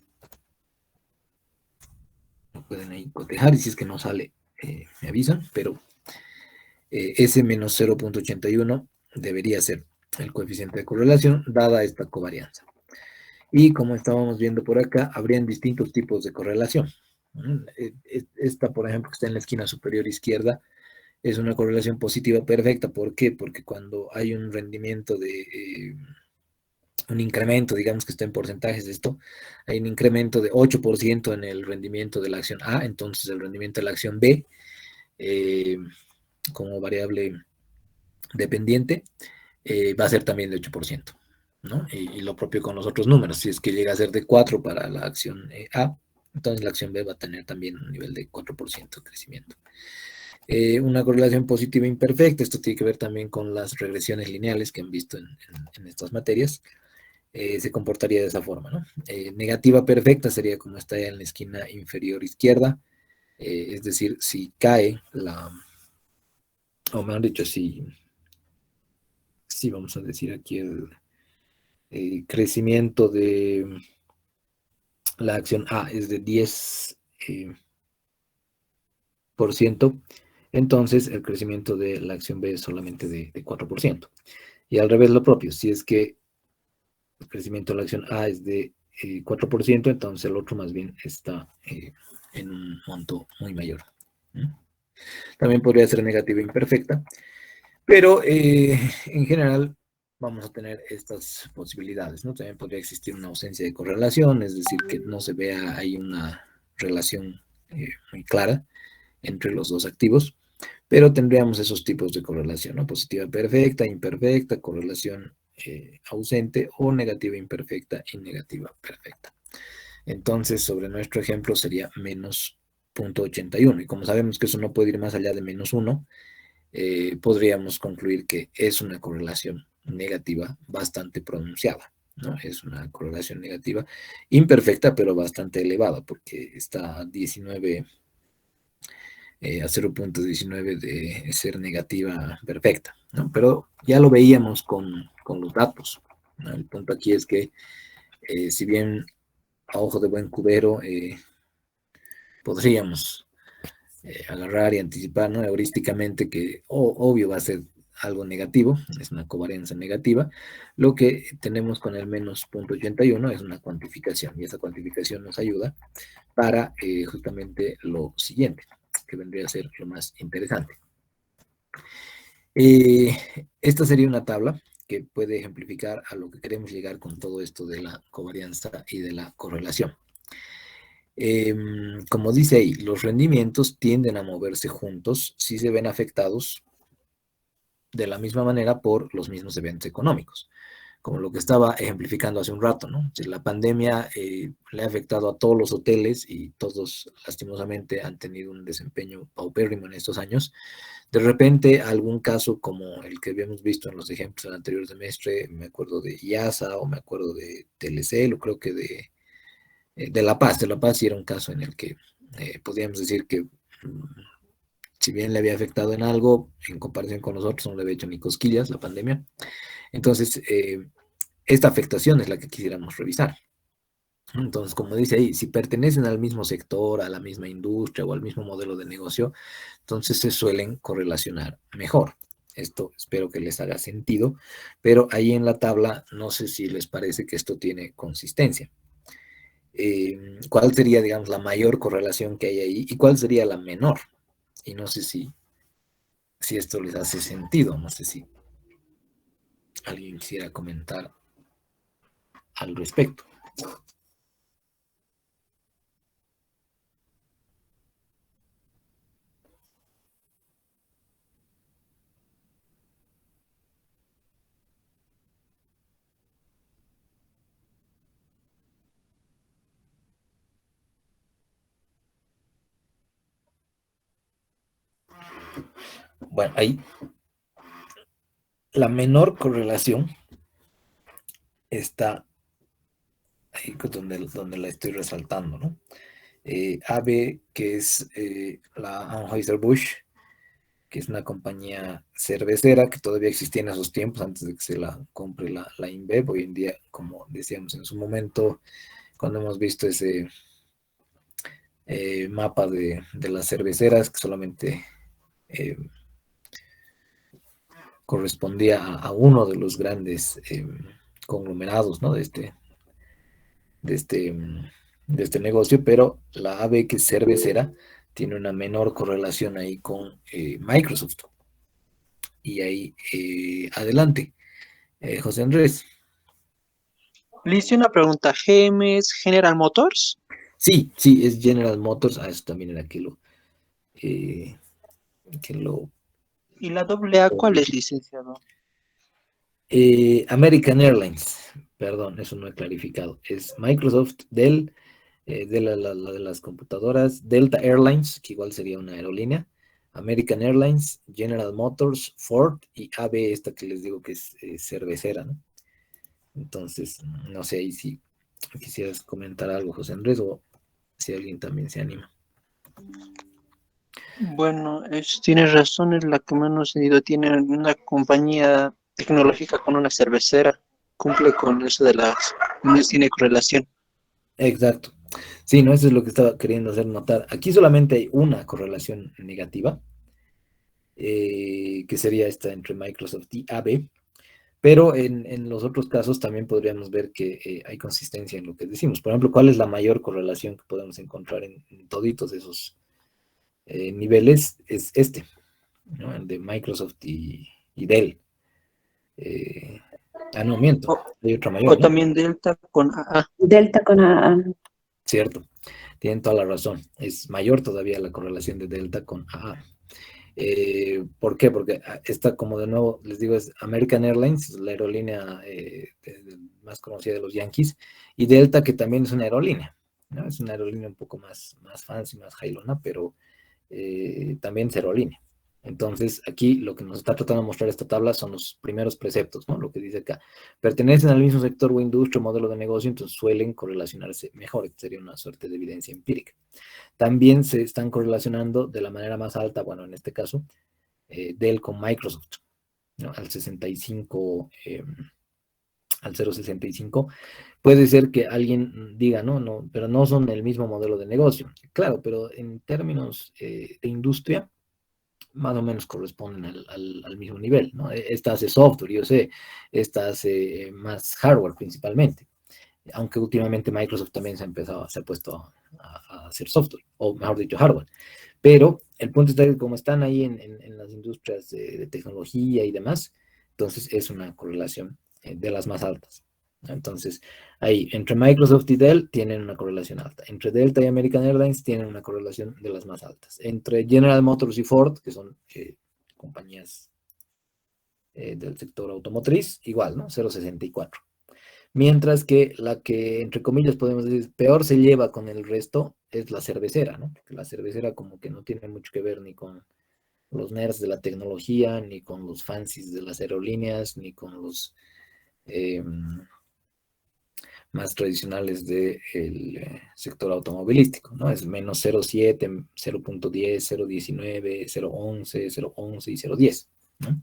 lo pueden ahí cotejar y si es que no sale, me avisan, pero ese menos 0.81 debería ser el coeficiente de correlación dada esta covarianza. Y como estábamos viendo por acá, habrían distintos tipos de correlación. Esta, por ejemplo, que está en la esquina superior izquierda, es una correlación positiva perfecta. ¿Por qué? Porque cuando hay un rendimiento de un incremento, digamos que está en porcentajes de esto, hay un incremento de 8% en el rendimiento de la acción A, entonces el rendimiento de la acción B, como variable dependiente, va a ser también de 8%, ¿no? Y lo propio con los otros números, si es que llega a ser de 4 para la acción A, entonces la acción B va a tener también un nivel de 4% de crecimiento. Una correlación positiva imperfecta, esto tiene que ver también con las regresiones lineales que han visto en estas materias, se comportaría de esa forma, ¿no? Negativa perfecta sería como está en la esquina inferior izquierda, es decir, si cae o mejor dicho, si vamos a decir aquí el crecimiento de la acción A es de 10%, entonces el crecimiento de la acción B es solamente de 4%. Y al revés lo propio, si es que el crecimiento de la acción A es de 4%, entonces el otro más bien está en un monto muy mayor. También podría ser negativa imperfecta, pero en general vamos a tener estas posibilidades, ¿no? También podría existir una ausencia de correlación, es decir, que no se vea ahí una relación muy clara entre los dos activos, pero tendríamos esos tipos de correlación, ¿no? Positiva perfecta, imperfecta, correlación ausente o negativa imperfecta y negativa perfecta. Entonces, sobre nuestro ejemplo sería menos 0.81, y como sabemos que eso no puede ir más allá de -1, podríamos concluir que es una correlación negativa bastante pronunciada, ¿no? Es una correlación negativa imperfecta, pero bastante elevada, porque está a 19, a 0.19 de ser negativa perfecta, ¿no? Pero ya lo veíamos con con los datos, ¿no? El punto aquí es que, si bien a ojo de buen cubero podríamos agarrar y anticipar, ¿no? Heurísticamente que obvio va a ser algo negativo, es una covarianza negativa, lo que tenemos con el menos 0.81 es una cuantificación, y esa cuantificación nos ayuda para justamente lo siguiente, que vendría a ser lo más interesante. Esta sería una tabla que puede ejemplificar a lo que queremos llegar con todo esto de la covarianza y de la correlación. Como dice ahí, los rendimientos tienden a moverse juntos si se ven afectados de la misma manera por los mismos eventos económicos, como lo que estaba ejemplificando hace un rato, ¿no? Si la pandemia le ha afectado a todos los hoteles y todos lastimosamente han tenido un desempeño paupérrimo en estos años, de repente algún caso como el que habíamos visto en los ejemplos del anterior semestre, me acuerdo de IASA o me acuerdo de Telecel o creo que de La Paz. De La Paz sí era un caso en el que podríamos decir que si bien le había afectado en algo, en comparación con nosotros no le había hecho ni cosquillas la pandemia. Entonces, esta afectación es la que quisiéramos revisar. Entonces, como dice ahí, si pertenecen al mismo sector, a la misma industria o al mismo modelo de negocio, entonces se suelen correlacionar mejor. Esto espero que les haga sentido, pero ahí en la tabla no sé si les parece que esto tiene consistencia. ¿Cuál sería, digamos, la mayor correlación que hay ahí y cuál sería la menor? Y no sé si esto les hace sentido, no sé si alguien quisiera comentar al respecto. Bueno, ahí la menor correlación está ahí donde la estoy resaltando, ¿no? AB, que es la Anheuser-Busch, que es una compañía cervecera que todavía existía en esos tiempos antes de que se la compre la InBev. Hoy en día, como decíamos en su momento, cuando hemos visto ese mapa de las cerveceras que solamente eh, correspondía a uno de los grandes conglomerados, ¿no? de este, de este negocio, pero la AB, que es cervecera, tiene una menor correlación ahí con Microsoft. Y ahí, adelante, José Andrés. Le hice una pregunta. ¿GM es General Motors? Sí, sí, es General Motors. Ah, eso también era eh, que lo ¿Y la doble A cuál es, licenciado? American Airlines, perdón, eso no he clarificado. Es Microsoft, Dell, de la de las computadoras, Delta Airlines, que igual sería una aerolínea, American Airlines, General Motors, Ford y AB, esta que les digo que es cervecera, ¿no? Entonces, no sé ahí si quisieras comentar algo, José Andrés, o si alguien también se anima. Bueno, tienes razón, es la que menos sentido tiene una compañía tecnológica con una cervecera. Cumple con eso de las... No tiene correlación. Exacto. Sí, no, eso es lo que estaba queriendo hacer notar. Aquí solamente hay una correlación negativa, que sería esta entre Microsoft y AB, pero en los otros casos también podríamos ver que hay consistencia en lo que decimos. Por ejemplo, ¿cuál es la mayor correlación que podemos encontrar en toditos esos niveles? Es este, ¿no? El de Microsoft y Dell. No, miento, O, hay otra o mayor, ¿no? también Delta con AA. Delta con A. Cierto, tienen toda la razón. Es mayor todavía la correlación de Delta con AA. ¿Por qué? Porque esta, como de nuevo les digo, es American Airlines, la aerolínea más conocida de los Yankees, y Delta, que también es una aerolínea, ¿no? Es una aerolínea un poco más fancy, más jailona, pero también es aerolínea. Entonces, aquí lo que nos está tratando de mostrar esta tabla son los primeros preceptos, ¿no? Lo que dice acá. Pertenecen al mismo sector o industria o modelo de negocio, entonces suelen correlacionarse mejor. Esta sería una suerte de evidencia empírica. También se están correlacionando de la manera más alta, bueno, en este caso, Dell con Microsoft, ¿no? Al 65%. al 0,65, puede ser que alguien diga, no, pero no son el mismo modelo de negocio. Claro, pero en términos de industria, más o menos corresponden al mismo nivel, ¿no? Esta hace software, yo sé, esta hace más hardware principalmente, aunque últimamente Microsoft también se ha puesto a hacer software, o mejor dicho, hardware. Pero el punto está que como están ahí en las industrias de tecnología y demás, entonces es una correlación de las más altas. Entonces, ahí, entre Microsoft y Dell tienen una correlación alta. Entre Delta y American Airlines tienen una correlación de las más altas. Entre General Motors y Ford, que son compañías del sector automotriz, igual, ¿no? 0,64. Mientras que la que, entre comillas, podemos decir, peor se lleva con el resto es la cervecera, ¿no? Porque la cervecera como que no tiene mucho que ver ni con los nerds de la tecnología, ni con los fancies de las aerolíneas, ni con los más tradicionales del sector automovilístico, ¿no? Es menos 0,7, 0,10, 0,19, 0,11, 0,11 y 0,10, ¿no?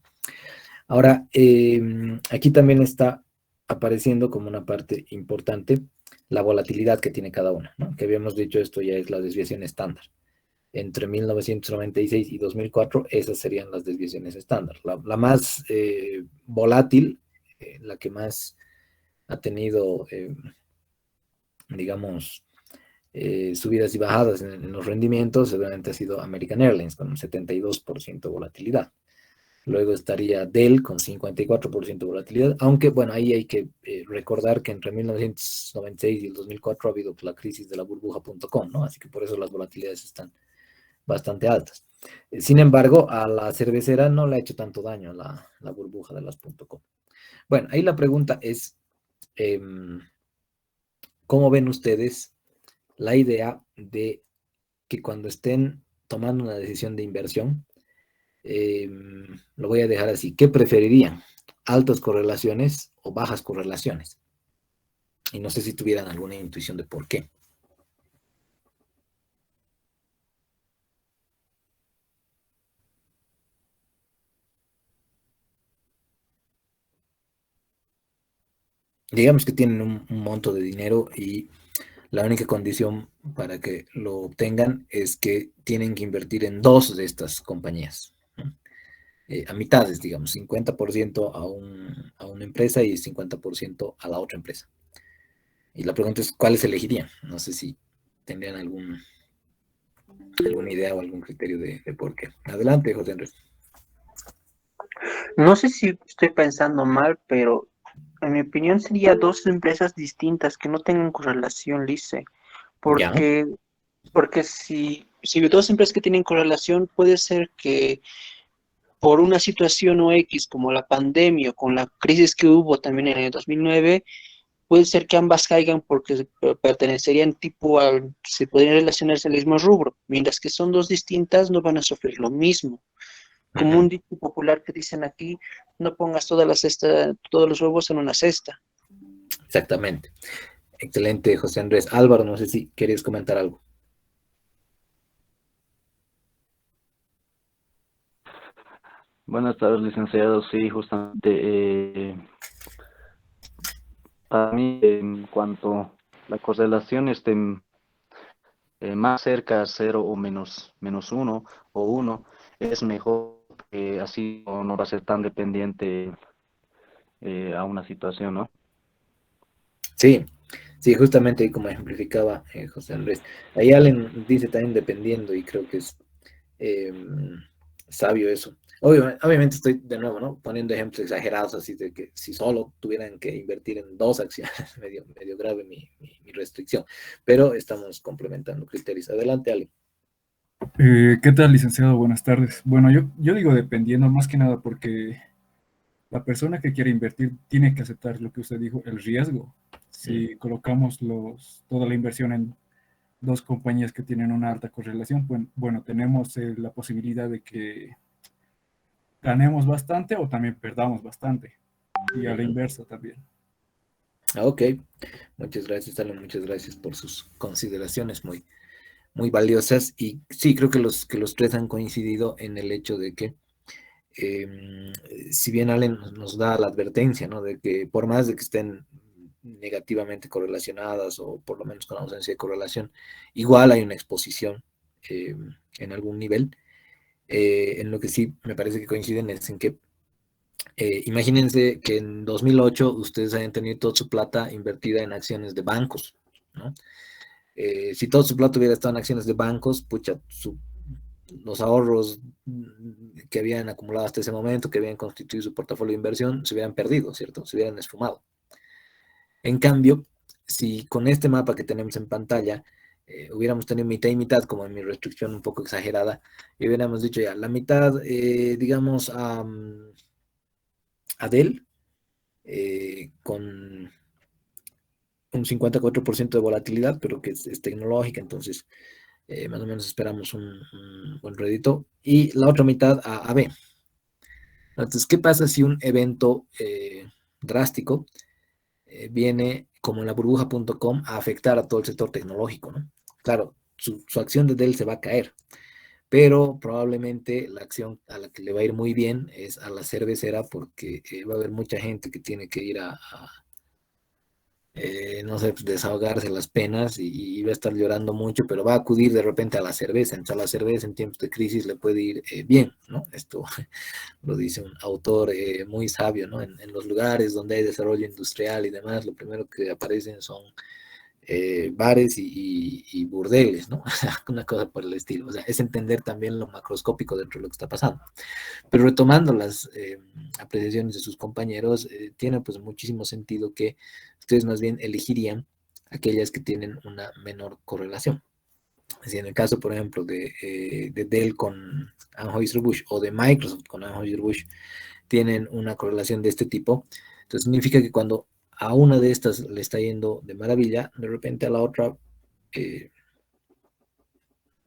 Ahora, aquí también está apareciendo como una parte importante la volatilidad que tiene cada una, ¿no? Que habíamos dicho, esto ya es la desviación estándar. Entre 1996 y 2004, esas serían las desviaciones estándar. La más volátil, la que más ha tenido, digamos, subidas y bajadas en los rendimientos, seguramente ha sido American Airlines, con un 72% de volatilidad. Luego estaría Dell con 54% de volatilidad, aunque bueno, ahí hay que recordar que entre 1996 y el 2004 ha habido la crisis de la burbuja.com, ¿no? Así que por eso las volatilidades están bastante altas. Sin embargo, a la cervecera no le ha hecho tanto daño la burbuja de las .com. Bueno, ahí la pregunta es, ¿cómo ven ustedes la idea de que cuando estén tomando una decisión de inversión, lo voy a dejar así, ¿qué preferirían? ¿Altas correlaciones o bajas correlaciones? Y no sé si tuvieran alguna intuición de por qué. Digamos que tienen un monto de dinero y la única condición para que lo obtengan es que tienen que invertir en dos de estas compañías, ¿no? A mitades, digamos, 50% a una empresa y 50% a la otra empresa. Y la pregunta es, ¿cuáles elegirían? No sé si tendrían alguna idea o algún criterio de por qué. Adelante, José Andrés. No sé si estoy pensando mal, pero en mi opinión sería dos empresas distintas que no tengan correlación, Lice, Ya. porque, porque si dos empresas que tienen correlación, puede ser que por una situación o X como la pandemia o con la crisis que hubo también en el 2009, puede ser que ambas caigan porque pertenecerían tipo al, se podrían relacionarse al mismo rubro, mientras que son dos distintas no van a sufrir lo mismo. Como un dicho popular que dicen aquí, no pongas todos los huevos en una cesta. Exactamente. Excelente, José Andrés. Álvaro, no sé si querías comentar algo. Buenas tardes, licenciado. Sí, justamente para mí, en cuanto a la correlación más cerca a cero o menos uno o uno, es mejor, así no va a ser tan dependiente a una situación, ¿no? Sí, sí, justamente como ejemplificaba José Andrés. Ahí Allen dice también dependiendo y creo que es eh, sabio eso. Obviamente estoy de nuevo, ¿no? Poniendo ejemplos exagerados así de que si solo tuvieran que invertir en dos acciones, medio grave mi restricción, pero estamos complementando criterios. Adelante, Ale. ¿Qué tal, licenciado? Buenas tardes. Bueno, yo digo dependiendo más que nada porque la persona que quiere invertir tiene que aceptar lo que usted dijo, el riesgo. Si colocamos toda la inversión en dos compañías que tienen una alta correlación, pues, bueno, tenemos la posibilidad de que ganemos bastante o también perdamos bastante. Y a la inversa también. Ok, muchas gracias, Ale, muchas gracias por sus consideraciones muy valiosas. Y sí, creo que los tres han coincidido en el hecho de que si bien Allen nos da la advertencia, ¿no? De que por más de que estén negativamente correlacionadas o por lo menos con ausencia de correlación, igual hay una exposición en algún nivel. En lo que sí me parece que coinciden es en que imagínense que en 2008 ustedes hayan tenido toda su plata invertida en acciones de bancos, ¿no? Si todo su plata hubiera estado en acciones de bancos, pucha, los ahorros que habían acumulado hasta ese momento, que habían constituido su portafolio de inversión, se hubieran perdido, ¿cierto? Se hubieran esfumado. En cambio, si con este mapa que tenemos en pantalla hubiéramos tenido mitad y mitad, como en mi restricción un poco exagerada, y hubiéramos dicho ya, la mitad, digamos, a Dell, con un 54% de volatilidad, pero que es tecnológica, entonces más o menos esperamos un buen rédito, y la otra mitad a AB. Entonces, ¿qué pasa si un evento drástico viene, como en la burbuja.com, a afectar a todo el sector tecnológico, ¿no? Claro, su acción de Dell se va a caer, pero probablemente la acción a la que le va a ir muy bien es a la cervecera, porque va a haber mucha gente que tiene que ir no sé, pues, desahogarse las penas y va a estar llorando mucho, pero va a acudir de repente a la cerveza. Entonces, a la cerveza en tiempos de crisis le puede ir bien, ¿no? Esto lo dice un autor muy sabio, ¿no? En los lugares donde hay desarrollo industrial y demás, lo primero que aparecen son bares y burdeles, ¿no? Una cosa por el estilo. O sea, es entender también lo macroscópico dentro de lo que está pasando. Pero retomando las apreciaciones de sus compañeros, tiene pues muchísimo sentido que ustedes más bien elegirían aquellas que tienen una menor correlación. Así en el caso, por ejemplo, de Dell con Anheuser-Busch o de Microsoft con Anheuser-Busch, tienen una correlación de este tipo. Entonces significa que cuando a una de estas le está yendo de maravilla, de repente a la otra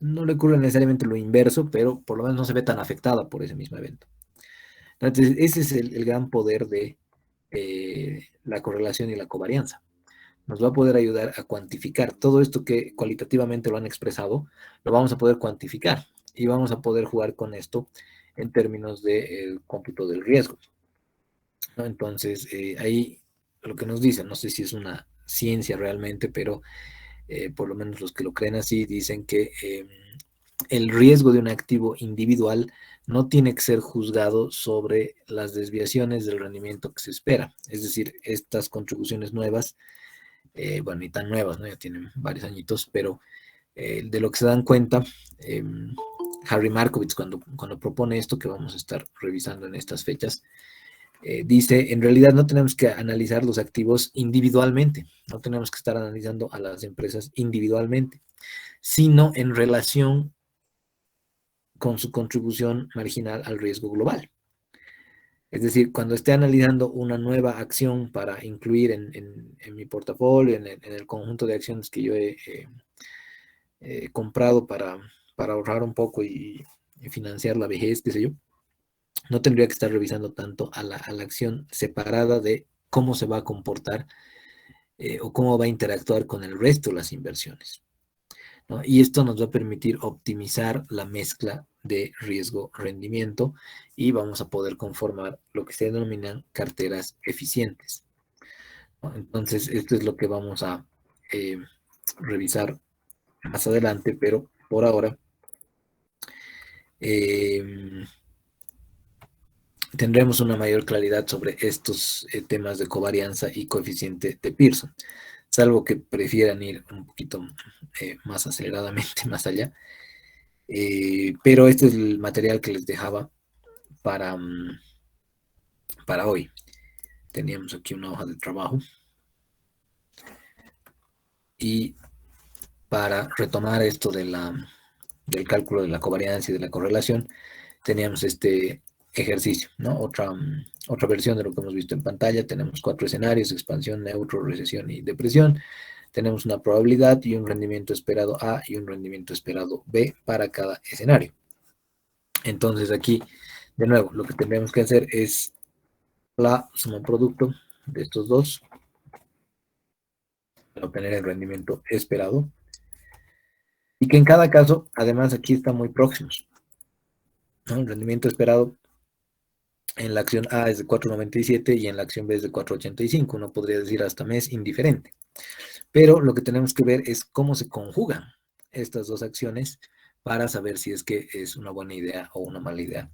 no le ocurre necesariamente lo inverso, pero por lo menos no se ve tan afectada por ese mismo evento. Entonces, ese es el gran poder de la correlación y la covarianza. Nos va a poder ayudar a cuantificar todo esto que cualitativamente lo han expresado, lo vamos a poder cuantificar y vamos a poder jugar con esto en términos del cómputo del riesgo, ¿no? Entonces, ahí lo que nos dicen, no sé si es una ciencia realmente, pero por lo menos los que lo creen así, dicen que el riesgo de un activo individual no tiene que ser juzgado sobre las desviaciones del rendimiento que se espera. Es decir, estas contribuciones nuevas, bueno, ni tan nuevas, ¿no? Ya tienen varios añitos, pero de lo que se dan cuenta, Harry Markowitz, cuando propone esto que vamos a estar revisando en estas fechas, dice, en realidad no tenemos que analizar los activos individualmente, no tenemos que estar analizando a las empresas individualmente, sino en relación con su contribución marginal al riesgo global. Es decir, cuando esté analizando una nueva acción para incluir en mi portafolio, en el conjunto de acciones que yo he comprado para ahorrar un poco y financiar la vejez, qué sé yo, no tendría que estar revisando tanto a la acción separada de cómo se va a comportar o cómo va a interactuar con el resto de las inversiones, ¿no? Y esto nos va a permitir optimizar la mezcla de riesgo-rendimiento y vamos a poder conformar lo que se denominan carteras eficientes, ¿no? Entonces, esto es lo que vamos a revisar más adelante, pero por ahora tendremos una mayor claridad sobre estos temas de covarianza y coeficiente de Pearson, salvo que prefieran ir un poquito más aceleradamente más allá. Pero este es el material que les dejaba para hoy. Teníamos aquí una hoja de trabajo. Y para retomar esto del cálculo de la covarianza y de la correlación, teníamos este ejercicio, ¿no? Otra versión de lo que hemos visto en pantalla. Tenemos 4 escenarios: expansión, neutro, recesión y depresión. Tenemos una probabilidad y un rendimiento esperado A y un rendimiento esperado B para cada escenario. Entonces aquí, de nuevo, lo que tendremos que hacer es la suma producto de estos dos para obtener el rendimiento esperado. Y que en cada caso, además, aquí están muy próximos, ¿no? El rendimiento esperado En la acción A es de 4,97 y en la acción B es de 4,85. Uno podría decir hasta mes indiferente. Pero lo que tenemos que ver es cómo se conjugan estas dos acciones para saber si es que es una buena idea o una mala idea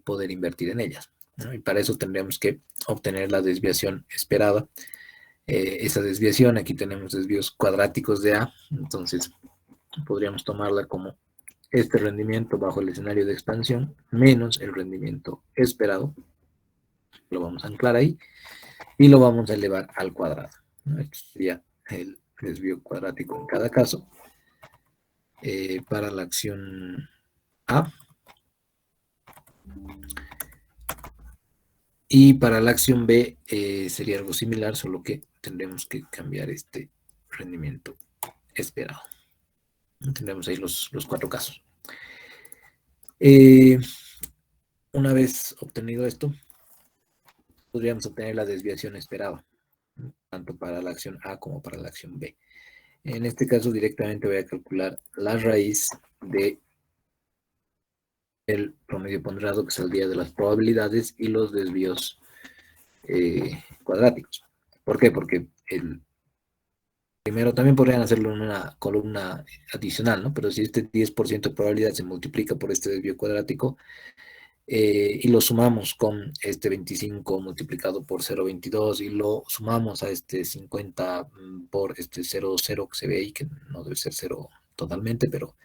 poder invertir en ellas, ¿no? Y para eso tendríamos que obtener la desviación esperada. Esa desviación, aquí tenemos desvíos cuadráticos de A, entonces podríamos tomarla como este rendimiento bajo el escenario de expansión menos el rendimiento esperado. Lo vamos a anclar ahí y lo vamos a elevar al cuadrado, ¿no? Esto sería el desvío cuadrático en cada caso. Para la acción A. Y para la acción B sería algo similar, solo que tendremos que cambiar este rendimiento esperado. Tendremos ahí los 4 casos. Una vez obtenido esto, podríamos obtener la desviación esperada, tanto para la acción A como para la acción B. En este caso directamente voy a calcular la raíz de el promedio ponderado, que saldría de las probabilidades y los desvíos cuadráticos. ¿Por qué? Porque primero también podrían hacerlo en una columna adicional, ¿no? Pero si este 10% de probabilidad se multiplica por este desvío cuadrático y lo sumamos con este 25 multiplicado por 0,22 y lo sumamos a este 50 por este 0,0 que se ve ahí, que no debe ser 0 totalmente, pero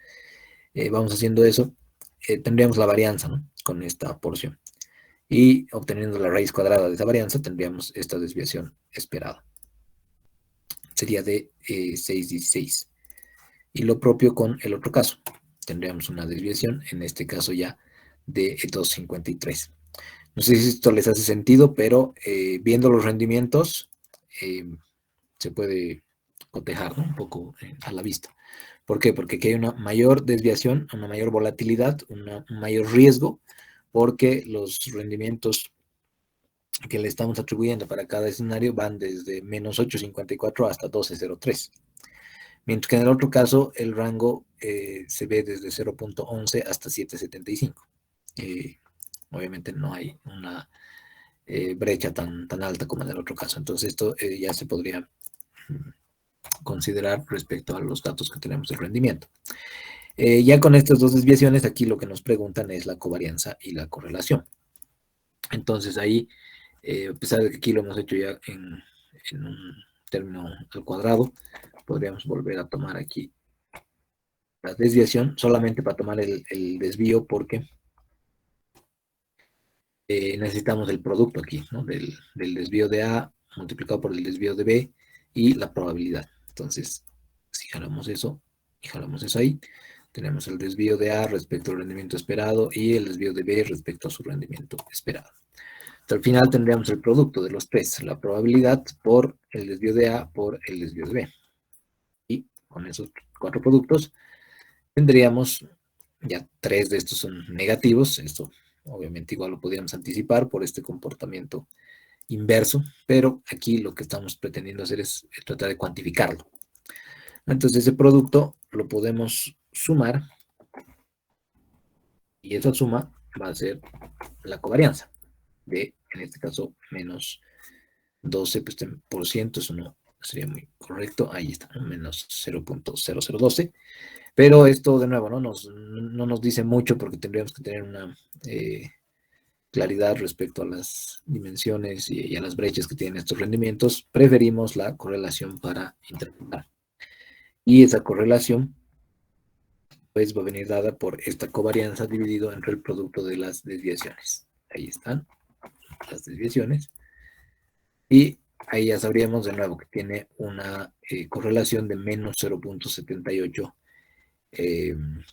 vamos haciendo eso, tendríamos la varianza, ¿no? Con esta porción. Y obteniendo la raíz cuadrada de esa varianza, tendríamos esta desviación esperada. Sería de 6,16. Y lo propio con el otro caso. Tendríamos una desviación, en este caso ya, de 2,53. No sé si esto les hace sentido, pero viendo los rendimientos, se puede cotejar, ¿no? Un poco a la vista. ¿Por qué? Porque aquí hay una mayor desviación, una mayor volatilidad, un mayor riesgo, porque los rendimientos que le estamos atribuyendo para cada escenario van desde menos 8,54 hasta 12,03. Mientras que en el otro caso el rango se ve desde 0,11 hasta 7,75. Obviamente no hay una brecha tan alta como en el otro caso. Entonces esto ya se podría considerar respecto a los datos que tenemos de rendimiento. Ya con estas dos desviaciones, aquí lo que nos preguntan es la covarianza y la correlación. Entonces ahí, a pesar de que aquí lo hemos hecho ya en un término al cuadrado, podríamos volver a tomar aquí la desviación solamente para tomar el desvío, porque necesitamos el producto aquí, ¿no? Del desvío de A multiplicado por el desvío de B y la probabilidad. Entonces, si jalamos eso y jalamos eso ahí, tenemos el desvío de A respecto al rendimiento esperado y el desvío de B respecto a su rendimiento esperado. Hasta el final tendríamos el producto de los tres, la probabilidad por el desvío de A por el desvío de B. Y con esos 4 productos tendríamos, ya 3 de estos son negativos, esto obviamente igual lo podríamos anticipar por este comportamiento inverso, pero aquí lo que estamos pretendiendo hacer es tratar de cuantificarlo. Entonces ese producto lo podemos sumar y esa suma va a ser la covarianza de, en este caso, menos 12%, pues, eso no sería muy correcto, ahí está, menos 0,0012. Pero esto, de nuevo, no nos dice mucho porque tendríamos que tener una claridad respecto a las dimensiones y a las brechas que tienen estos rendimientos. Preferimos la correlación para interpretar. Y esa correlación pues va a venir dada por esta covarianza dividido entre el producto de las desviaciones. Ahí están las desviaciones. Y ahí ya sabríamos de nuevo que tiene una correlación de menos 0,78 el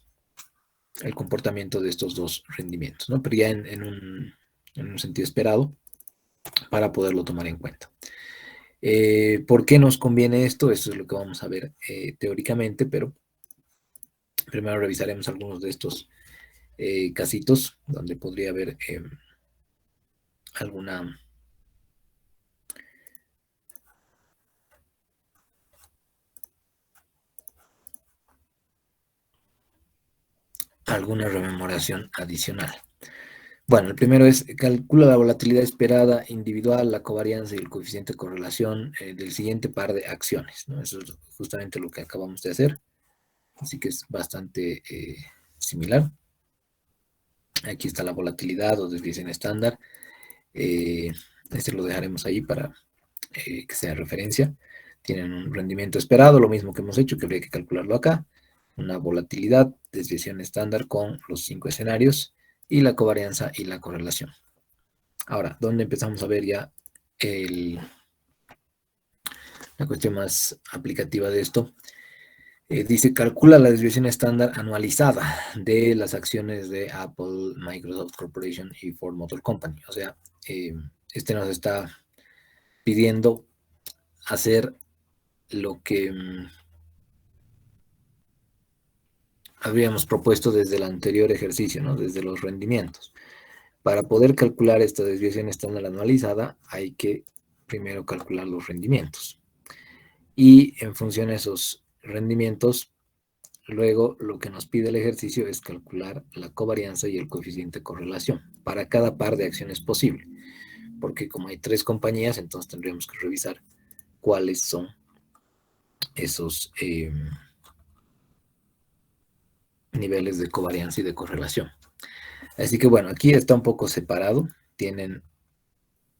comportamiento de estos dos rendimientos, ¿no? Pero ya en un sentido esperado para poderlo tomar en cuenta. ¿Por qué nos conviene esto? Esto es lo que vamos a ver teóricamente, pero primero revisaremos algunos de estos casitos donde podría haber alguna rememoración adicional. Bueno, el primero es, calcula la volatilidad esperada individual, la covarianza y el coeficiente de correlación del siguiente par de acciones, ¿no? Eso es justamente lo que acabamos de hacer. Así que es bastante similar. Aquí está la volatilidad o desviación estándar. Este lo dejaremos ahí para que sea referencia. Tienen un rendimiento esperado, lo mismo que hemos hecho, que habría que calcularlo acá. Una volatilidad, desviación estándar con los 5 escenarios y la covarianza y la correlación. Ahora, ¿dónde empezamos a ver ya la cuestión más aplicativa de esto? Dice, calcula la desviación estándar anualizada de las acciones de Apple, Microsoft Corporation y Ford Motor Company. O sea, este nos está pidiendo hacer lo que habíamos propuesto desde el anterior ejercicio, ¿no? Desde los rendimientos. Para poder calcular esta desviación estándar anualizada, hay que primero calcular los rendimientos. Y en función de esos rendimientos, luego lo que nos pide el ejercicio es calcular la covarianza y el coeficiente de correlación para cada par de acciones posible. Porque como hay 3 compañías, entonces tendríamos que revisar cuáles son esos niveles de covarianza y de correlación. Así que bueno, aquí está un poco separado. Tienen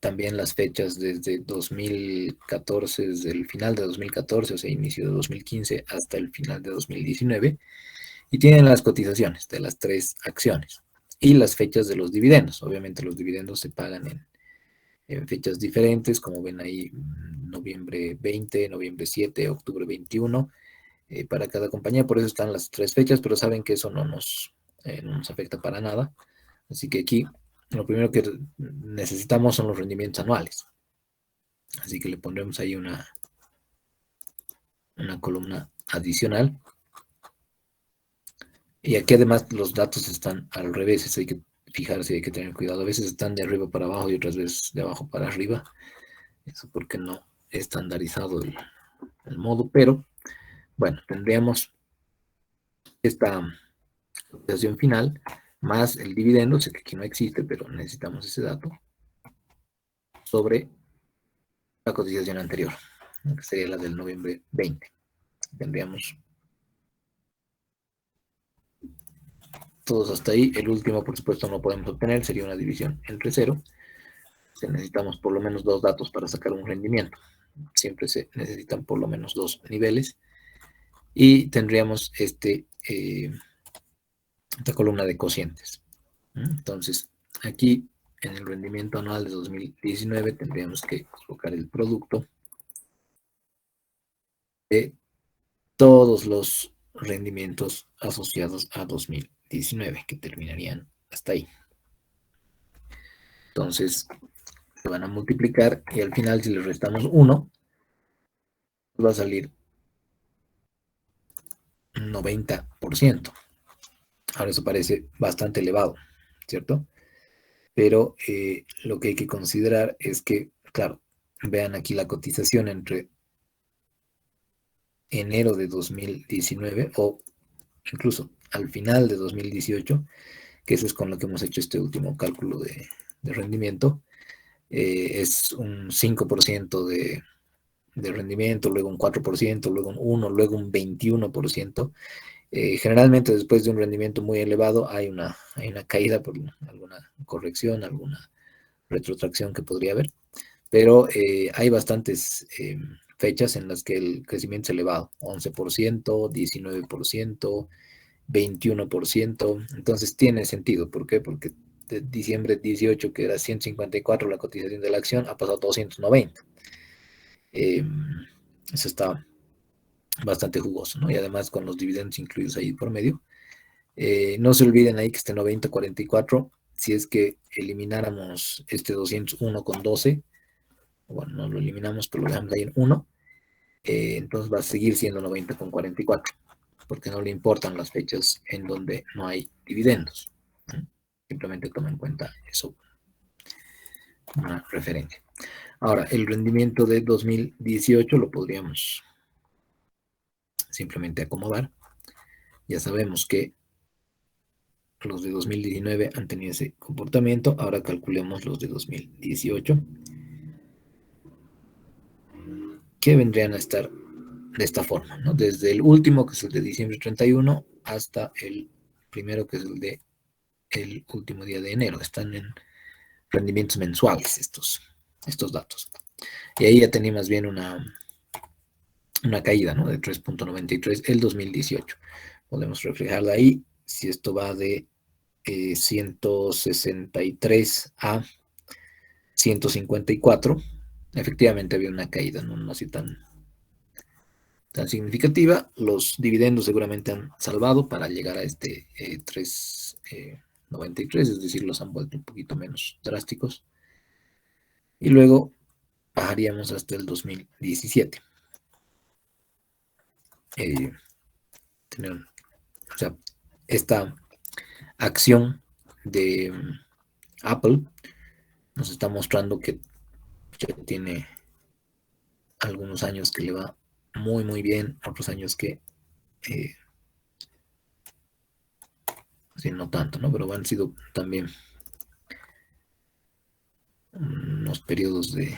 también las fechas desde 2014, desde el final de 2014, o sea, inicio de 2015, hasta el final de 2019. Y tienen las cotizaciones de las 3 acciones y las fechas de los dividendos. Obviamente los dividendos se pagan en fechas diferentes, como ven ahí, noviembre 20, noviembre 7, octubre 21, para cada compañía. Por eso están las 3 fechas, pero saben que eso no nos afecta para nada. Así que aquí lo primero que necesitamos son los rendimientos anuales. Así que le pondremos ahí una columna adicional. Y aquí además los datos están al revés, eso hay que fijarse, hay que tener cuidado. A veces están de arriba para abajo y otras veces de abajo para arriba. Eso porque no es estandarizado el modo, pero bueno, tendríamos esta cotización final más el dividendo, sé que aquí no existe, pero necesitamos ese dato, sobre la cotización anterior, que sería la del noviembre 20. Tendríamos todos hasta ahí. El último, por supuesto, no podemos obtener, sería una división entre 0. Necesitamos por lo menos 2 datos para sacar un rendimiento. Siempre se necesitan por lo menos 2 niveles. Y tendríamos esta columna de cocientes. Entonces, aquí en el rendimiento anual de 2019 tendríamos que colocar el producto de todos los rendimientos asociados a 2019, que terminarían hasta ahí. Entonces, se van a multiplicar y al final, si le restamos 1, va a salir 90%. Ahora eso parece bastante elevado, ¿cierto? Pero lo que hay que considerar es que, claro, vean aquí la cotización entre enero de 2019 o incluso al final de 2018, que eso es con lo que hemos hecho este último cálculo de rendimiento, es un 5% de rendimiento, luego un 4%, luego un 1%, luego un 21%. Generalmente después de un rendimiento muy elevado hay una caída por alguna corrección, alguna retrotracción que podría haber, pero hay bastantes fechas en las que el crecimiento es elevado, 11%, 19%, 21%, entonces tiene sentido. ¿Por qué? Porque de diciembre 18, que era 154 la cotización de la acción, ha pasado a 290. Eso está bastante jugoso, ¿no? Y además con los dividendos incluidos ahí por medio. No se olviden ahí que este 90-44, si es que elimináramos este 201,12, bueno, no lo eliminamos, pero lo dejamos ahí en 1, entonces va a seguir siendo 90,44, porque no le importan las fechas en donde no hay dividendos. Simplemente toma en cuenta eso, una referencia. Ahora, el rendimiento de 2018 lo podríamos simplemente acomodar. Ya sabemos que los de 2019 han tenido ese comportamiento. Ahora calculemos los de 2018, que vendrían a estar de esta forma, ¿no? Desde el último, que es el de diciembre 31, hasta el primero, que es el de el último día de enero. Están en rendimientos mensuales estos datos. Y ahí ya tenía más bien una caída, ¿no? De 3.93 el 2018. Podemos reflejarla ahí. Si esto va de 163 a 154, efectivamente había una caída, no así tan significativa. Los dividendos seguramente han salvado para llegar a este 3.93, es decir, los han vuelto un poquito menos drásticos. Y luego bajaríamos hasta el 2017. O sea, esta acción de Apple nos está mostrando que ya tiene algunos años que le va muy muy bien, otros años que sí, no tanto, ¿no? Pero han sido también unos periodos de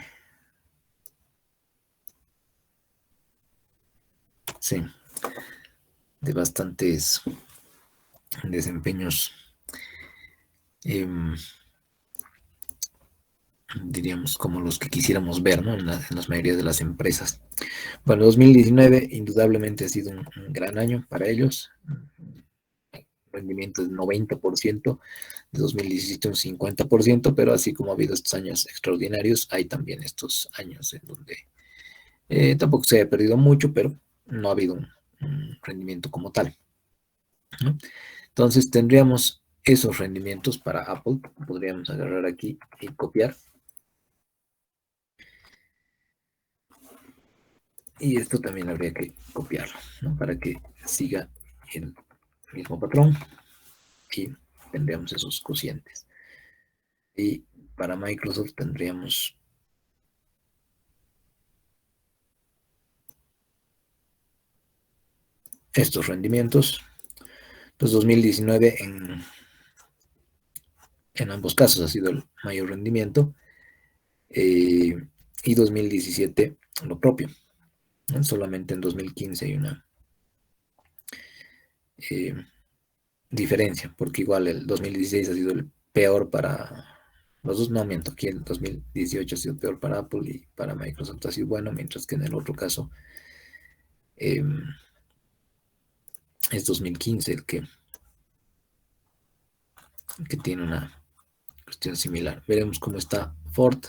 bastantes desempeños, diríamos, como los que quisiéramos ver, ¿no? En las mayorías de las empresas. Bueno, 2019 indudablemente ha sido un gran año para ellos. Rendimiento del 90%, de 2017 un 50%, pero así como ha habido estos años extraordinarios, hay también estos años en donde tampoco se haya perdido mucho, pero no ha habido un rendimiento como tal, ¿no? Entonces tendríamos esos rendimientos para Apple. Podríamos agarrar aquí y copiar. Y esto también habría que copiarlo, ¿no? Para que siga el mismo patrón. Y tendríamos esos cocientes. Y para Microsoft tendríamos estos rendimientos. Entonces 2019 en ambos casos ha sido el mayor rendimiento, y 2017 lo propio, ¿no? Solamente en 2015 hay una diferencia, porque igual el 2016 ha sido el peor para los dos. No miento, aquí el 2018 ha sido peor para Apple y para Microsoft ha sido bueno, mientras que en el otro caso es 2015 el que tiene una cuestión similar. Veremos cómo está Ford.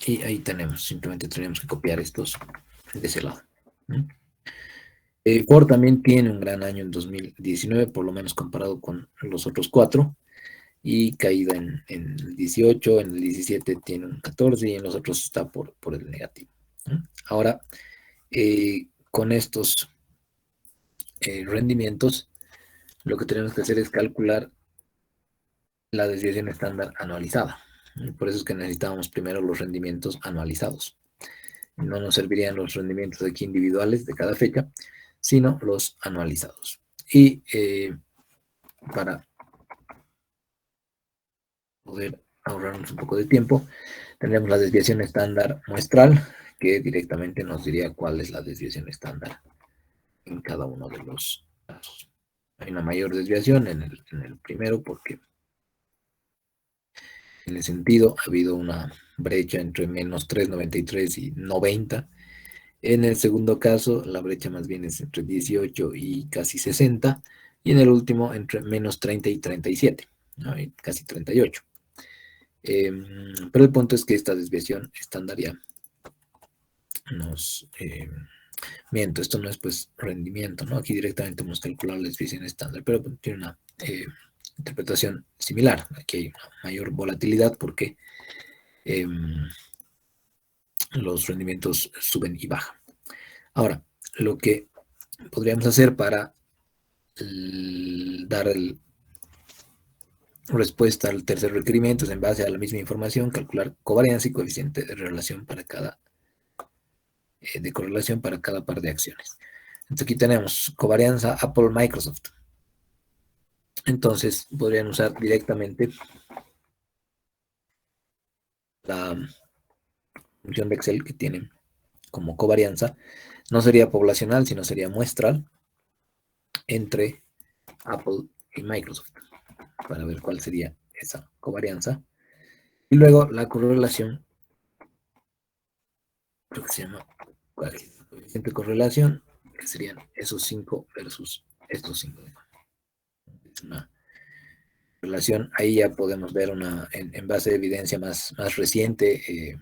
Y ahí tenemos, simplemente tenemos que copiar estos de ese lado. Ford también tiene un gran año en 2019, por lo menos comparado con los otros 4, y caída en el 18, en el 17 tiene un 14 y en los otros está por el negativo. Ahora, con estos rendimientos, lo que tenemos que hacer es calcular la desviación estándar anualizada. Por eso es que necesitábamos primero los rendimientos anualizados. No nos servirían los rendimientos aquí individuales de cada fecha, sino los anualizados. Y para poder ahorrarnos un poco de tiempo, tendremos la desviación estándar muestral, que directamente nos diría cuál es la desviación estándar en cada uno de los casos. Hay una mayor desviación en el primero porque en el sentido ha habido una brecha entre menos 3,93 y 90. En el segundo caso, la brecha más bien es entre 18 y casi 60. Y en el último, entre menos 30 y 37, ¿no? Y casi 38. Pero el punto es que esta desviación estándar ya nos... miento, esto no es pues rendimiento, ¿no? Aquí directamente hemos calculado la desviación estándar, pero tiene una interpretación similar. Aquí hay una mayor volatilidad porque los rendimientos suben y bajan. Ahora, lo que podríamos hacer para dar respuesta al tercer requerimiento es, en base a la misma información, calcular covarianza y coeficiente de relación para cada de correlación para cada par de acciones. Entonces aquí tenemos covarianza Apple-Microsoft. Entonces podrían usar directamente la función de Excel que tiene como covarianza. No sería poblacional, sino sería muestral entre Apple y Microsoft, para ver cuál sería esa covarianza. Y luego la correlación, lo que se llama coeficiente de correlación, que serían esos 5 versus estos 5. Es una relación, ahí ya podemos ver en base de evidencia más reciente,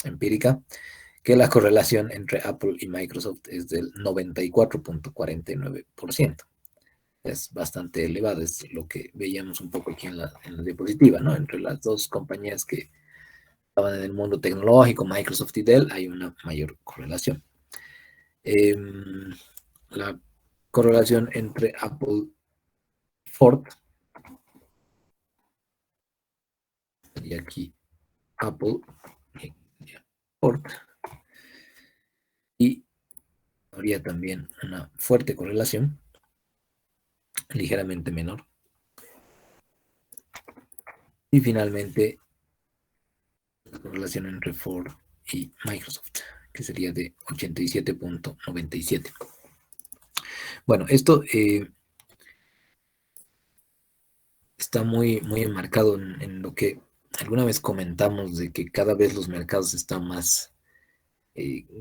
empírica, que la correlación entre Apple y Microsoft es del 94.49%. Es bastante elevada, es lo que veíamos un poco aquí en la diapositiva, ¿no? Entre las dos compañías que estaban en el mundo tecnológico, Microsoft y Dell, hay una mayor correlación. La correlación entre Apple y Ford, y aquí Apple y Ford, y habría también una fuerte correlación, ligeramente menor. Y finalmente, la correlación entre Ford y Microsoft, que sería de 87.97. Bueno, esto está muy enmarcado en lo que alguna vez comentamos, de que cada vez los mercados están más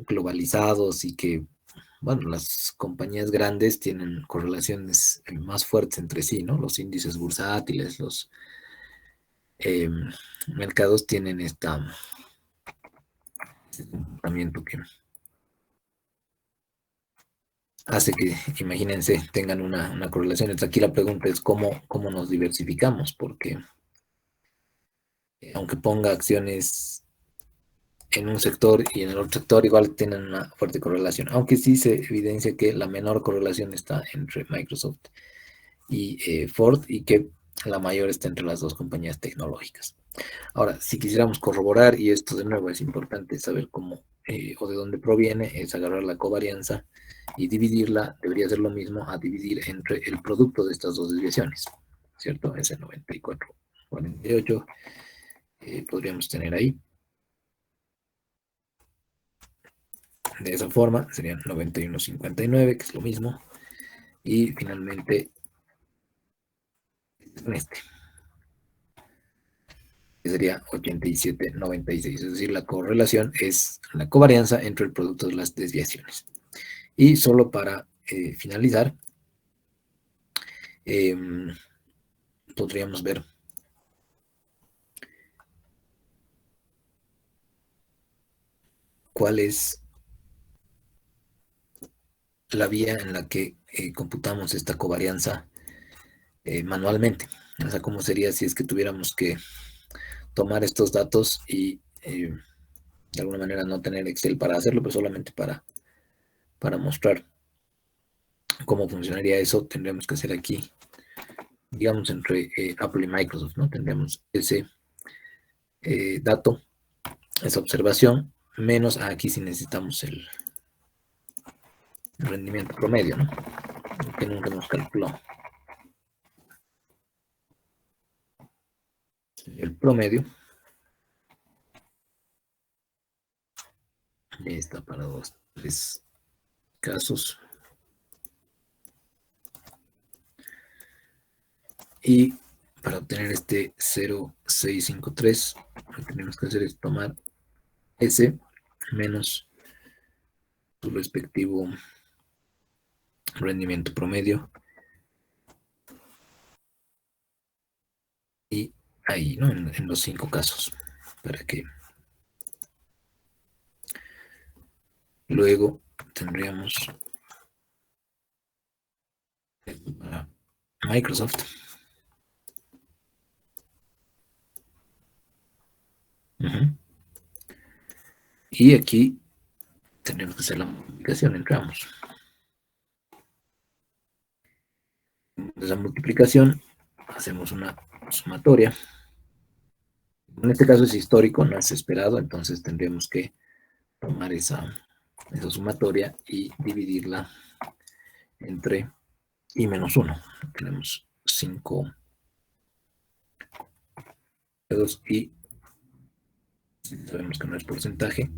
globalizados y que, bueno, las compañías grandes tienen correlaciones más fuertes entre sí, ¿no? Los índices bursátiles, los mercados tienen este comportamiento que hace que, imagínense, tengan una correlación. Entonces aquí la pregunta es cómo nos diversificamos, porque aunque ponga acciones en un sector y en el otro sector, igual tienen una fuerte correlación, aunque sí se evidencia que la menor correlación está entre Microsoft y Ford, y que la mayor está entre las dos compañías tecnológicas. Ahora, si quisiéramos corroborar, y esto de nuevo es importante saber cómo o de dónde proviene, es agarrar la covarianza y dividirla. Debería ser lo mismo a dividir entre el producto de estas dos desviaciones, ¿cierto? Ese 94.48 podríamos tener ahí. De esa forma serían 91.59, que es lo mismo, y finalmente con este, que sería 87.96, es decir, la correlación es la covarianza entre el producto de las desviaciones. Y solo para finalizar, podríamos ver cuál es la vía en la que computamos esta covarianza manualmente. O sea, cómo sería si es que tuviéramos que tomar estos datos y de alguna manera no tener Excel para hacerlo, pero solamente para mostrar cómo funcionaría eso. Tendríamos que hacer aquí, digamos, entre Apple y Microsoft, ¿no? Tendríamos ese dato, esa observación, menos aquí si necesitamos el rendimiento promedio, ¿no? Que nunca nos calculó. El promedio está para 3 casos. Y para obtener este 0,653, lo que tenemos que hacer es tomar ese menos su respectivo rendimiento promedio. Y ahí, ¿no? En los 5 casos, para que luego tendríamos para Microsoft. Y aquí tendremos que hacer la multiplicación entre ambos. De la multiplicación hacemos una sumatoria. En este caso es histórico, no es esperado, entonces tendríamos que tomar esa sumatoria y dividirla entre I menos 1. Tenemos 5 dedos y sabemos que no es porcentaje.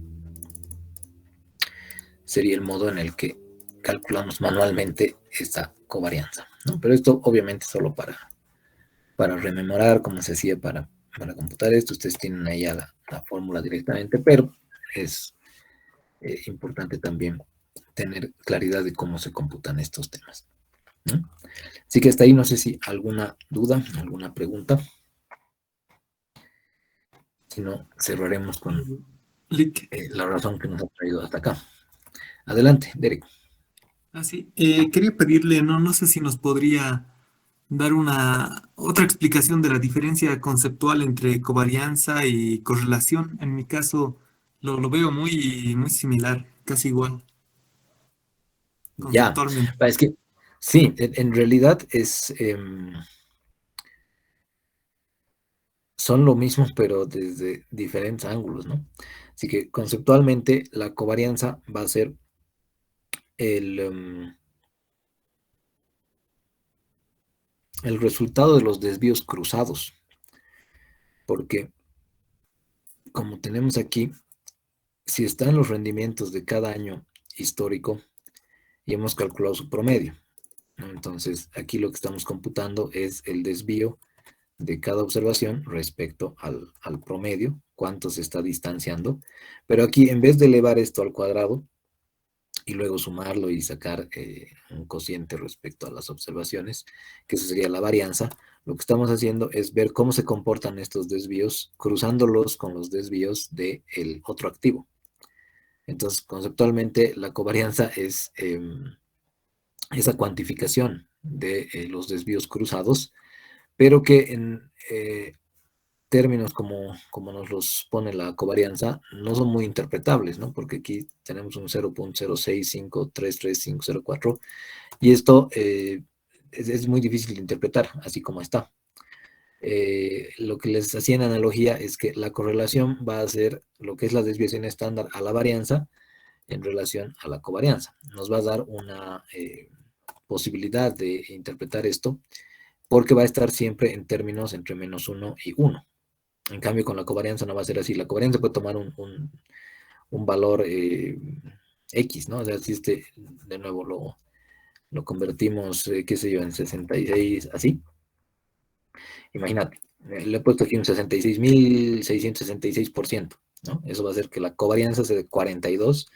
Sería el modo en el que calculamos manualmente esta covarianza, ¿no? Pero esto obviamente solo para rememorar cómo se hacía para computar esto. Ustedes tienen ahí ya la fórmula directamente, pero es importante también tener claridad de cómo se computan estos temas, ¿no? Así que hasta ahí no sé si alguna duda, alguna pregunta. Si no, cerraremos con la razón que nos ha traído hasta acá. Adelante, Derek. Sí. Quería pedirle, no sé si nos podría dar otra explicación de la diferencia conceptual entre covarianza y correlación. En mi caso lo veo muy similar, casi igual, Ya, conceptualmente. es que sí, en realidad son lo mismo, pero desde diferentes ángulos, ¿no? Así que conceptualmente la covarianza va a ser el resultado de los desvíos cruzados, porque como tenemos aquí, si están los rendimientos de cada año histórico y hemos calculado su promedio, ¿no? Entonces aquí lo que estamos computando es el desvío de cada observación respecto al promedio, cuánto se está distanciando, pero aquí en vez de elevar esto al cuadrado y luego sumarlo y sacar un cociente respecto a las observaciones, que eso sería la varianza, lo que estamos haciendo es ver cómo se comportan estos desvíos, cruzándolos con los desvíos del otro activo. Entonces, conceptualmente, la covarianza es esa cuantificación de los desvíos cruzados, pero que en términos como nos los pone la covarianza no son muy interpretables, ¿no? Porque aquí tenemos un 0.065333504 y esto es muy difícil de interpretar, así como está. Lo que les hacía en analogía es que la correlación va a ser lo que es la desviación estándar a la varianza en relación a la covarianza. Nos va a dar una posibilidad de interpretar esto porque va a estar siempre en términos entre menos 1 y 1. En cambio, con la covarianza no va a ser así. La covarianza puede tomar un valor X, ¿no? O sea, si de nuevo lo convertimos, qué sé yo, en 66, así. Imagínate, le he puesto aquí un 66.666%, ¿no? Eso va a hacer que la covarianza sea de 42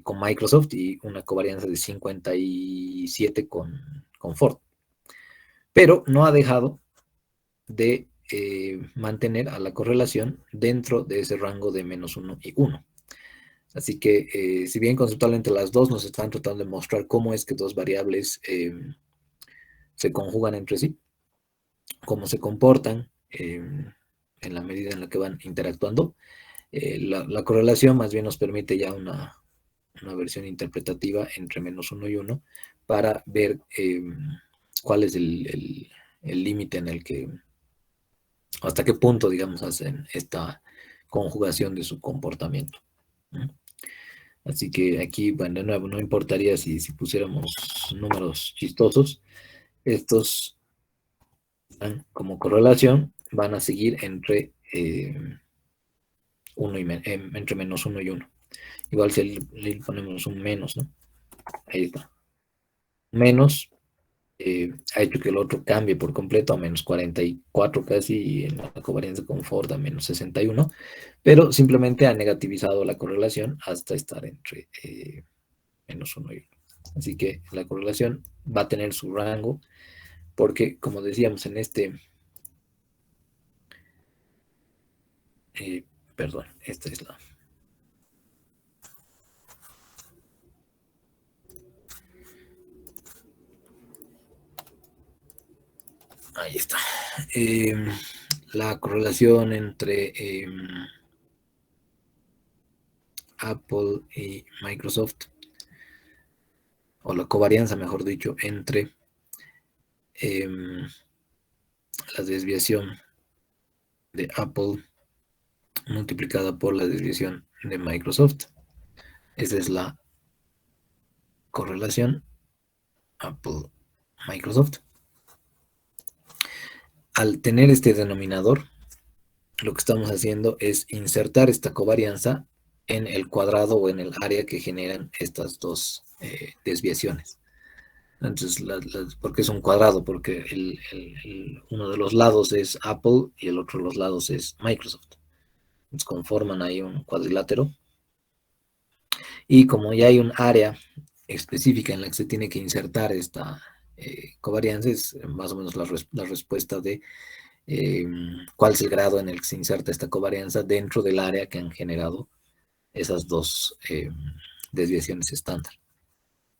con Microsoft y una covarianza de 57 con Ford. Pero no ha dejado de mantener a la correlación dentro de ese rango de menos 1 y 1. Así que, si bien conceptualmente las dos nos están tratando de mostrar cómo es que dos variables se conjugan entre sí, cómo se comportan en la medida en la que van interactuando, la correlación más bien nos permite ya una versión interpretativa entre menos 1 y 1 para ver cuál es el límite en el que, hasta qué punto, digamos, hacen esta conjugación de su comportamiento, ¿no? Así que aquí, bueno, de nuevo, no importaría si pusiéramos números chistosos, estos como correlación van a seguir entre, entre menos 1 y 1. Igual si le ponemos un menos, ¿no? Ahí está. Menos ha hecho que el otro cambie por completo a menos 44 casi, y en la covarianza con Ford a menos 61, pero simplemente ha negativizado la correlación hasta estar entre menos 1 y 1. Así que la correlación va a tener su rango, porque como decíamos en perdón, esta es la... Ahí está. La correlación entre Apple y Microsoft, o la covarianza, mejor dicho, entre la desviación de Apple multiplicada por la desviación de Microsoft. Esa es la correlación Apple, Microsoft. Al tener este denominador, lo que estamos haciendo es insertar esta covarianza en el cuadrado o en el área que generan estas dos desviaciones. Entonces, ¿por qué es un cuadrado? Porque uno de los lados es Apple y el otro de los lados es Microsoft. Entonces, conforman ahí un cuadrilátero. Y como ya hay un área específica en la que se tiene que insertar esta covarianza, es más o menos la respuesta de cuál es el grado en el que se inserta esta covarianza dentro del área que han generado esas dos desviaciones estándar.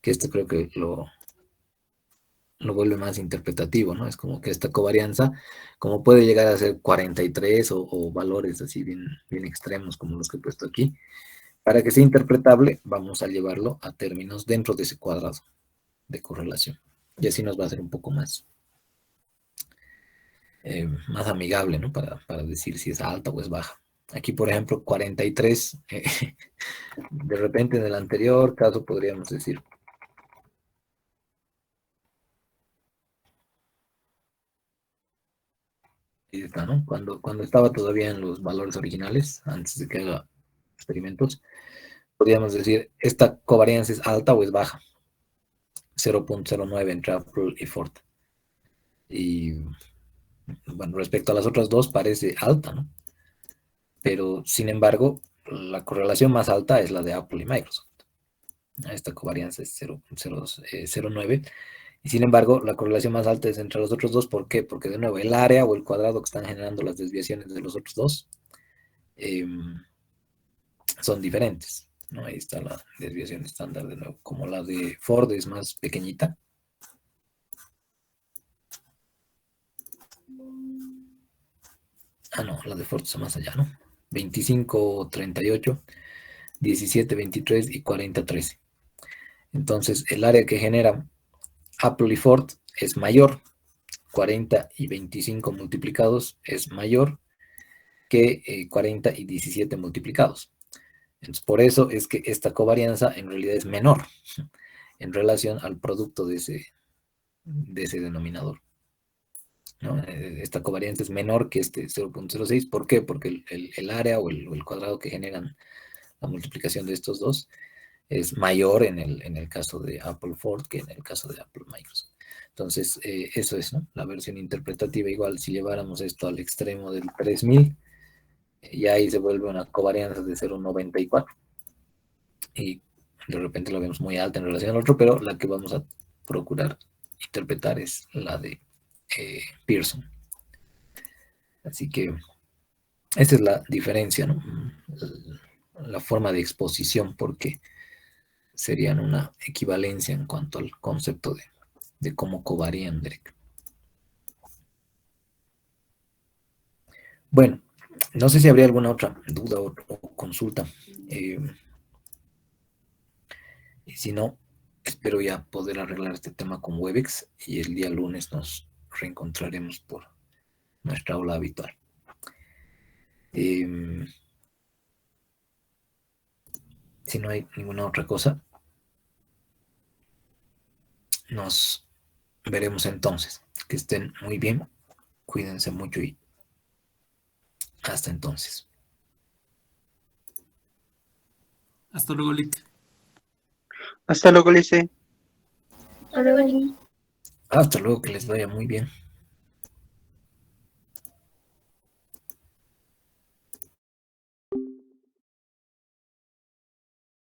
Que esto creo que lo vuelve más interpretativo, ¿no? Es como que esta covarianza, como puede llegar a ser 43 o valores así bien extremos como los que he puesto aquí, para que sea interpretable, vamos a llevarlo a términos dentro de ese cuadrado de correlación. Y así nos va a ser un poco más amigable, ¿no? Para decir si es alta o es baja. Aquí, por ejemplo, 43, de repente en el anterior caso podríamos decir, ahí está, ¿no? Cuando estaba todavía en los valores originales, antes de que haga experimentos, podríamos decir, esta covarianza es alta o es baja. 0.09 entre Apple y Ford. Y bueno, respecto a las otras dos parece alta, ¿no? Pero sin embargo, la correlación más alta es la de Apple y Microsoft. Esta covarianza es 0.09. Y sin embargo, la correlación más alta es entre los otros dos. ¿Por qué? Porque de nuevo, el área o el cuadrado que están generando las desviaciones de los otros dos son diferentes, ¿no? Ahí está la desviación estándar de nuevo. Como la de Ford es más pequeñita. Ah, no, la de Ford está más allá, ¿no? 25, 38, 17, 23 y 40, 13. Entonces, el área que genera Apple y Ford es mayor, 40 y 25 multiplicados es mayor que 40 y 17 multiplicados. Entonces, por eso es que esta covarianza en realidad es menor en relación al producto de ese denominador, ¿no? Esta covarianza es menor que este 0.06. ¿Por qué? Porque el área o el cuadrado que generan la multiplicación de estos dos es mayor en el caso de Apple Ford que en el caso de Apple Microsoft. Entonces, eso es, ¿no? La versión interpretativa. Igual, si lleváramos esto al extremo del 3000, ya ahí se vuelve una covarianza de 0.94. Y de repente lo vemos muy alta en relación al otro, pero la que vamos a procurar interpretar es la de Pearson. Así que esta es la diferencia, ¿no? La forma de exposición, porque serían una equivalencia en cuanto al concepto de cómo covarían, Derek. Bueno, no sé si habría alguna otra duda o consulta. Y si no, espero ya poder arreglar este tema con Webex y el día lunes nos reencontraremos por nuestra aula habitual. Si no hay ninguna otra cosa, nos veremos entonces. Que estén muy bien, cuídense mucho y hasta entonces. Hasta luego, Lick. Hasta luego, Lice. Hasta luego, que les vaya muy bien.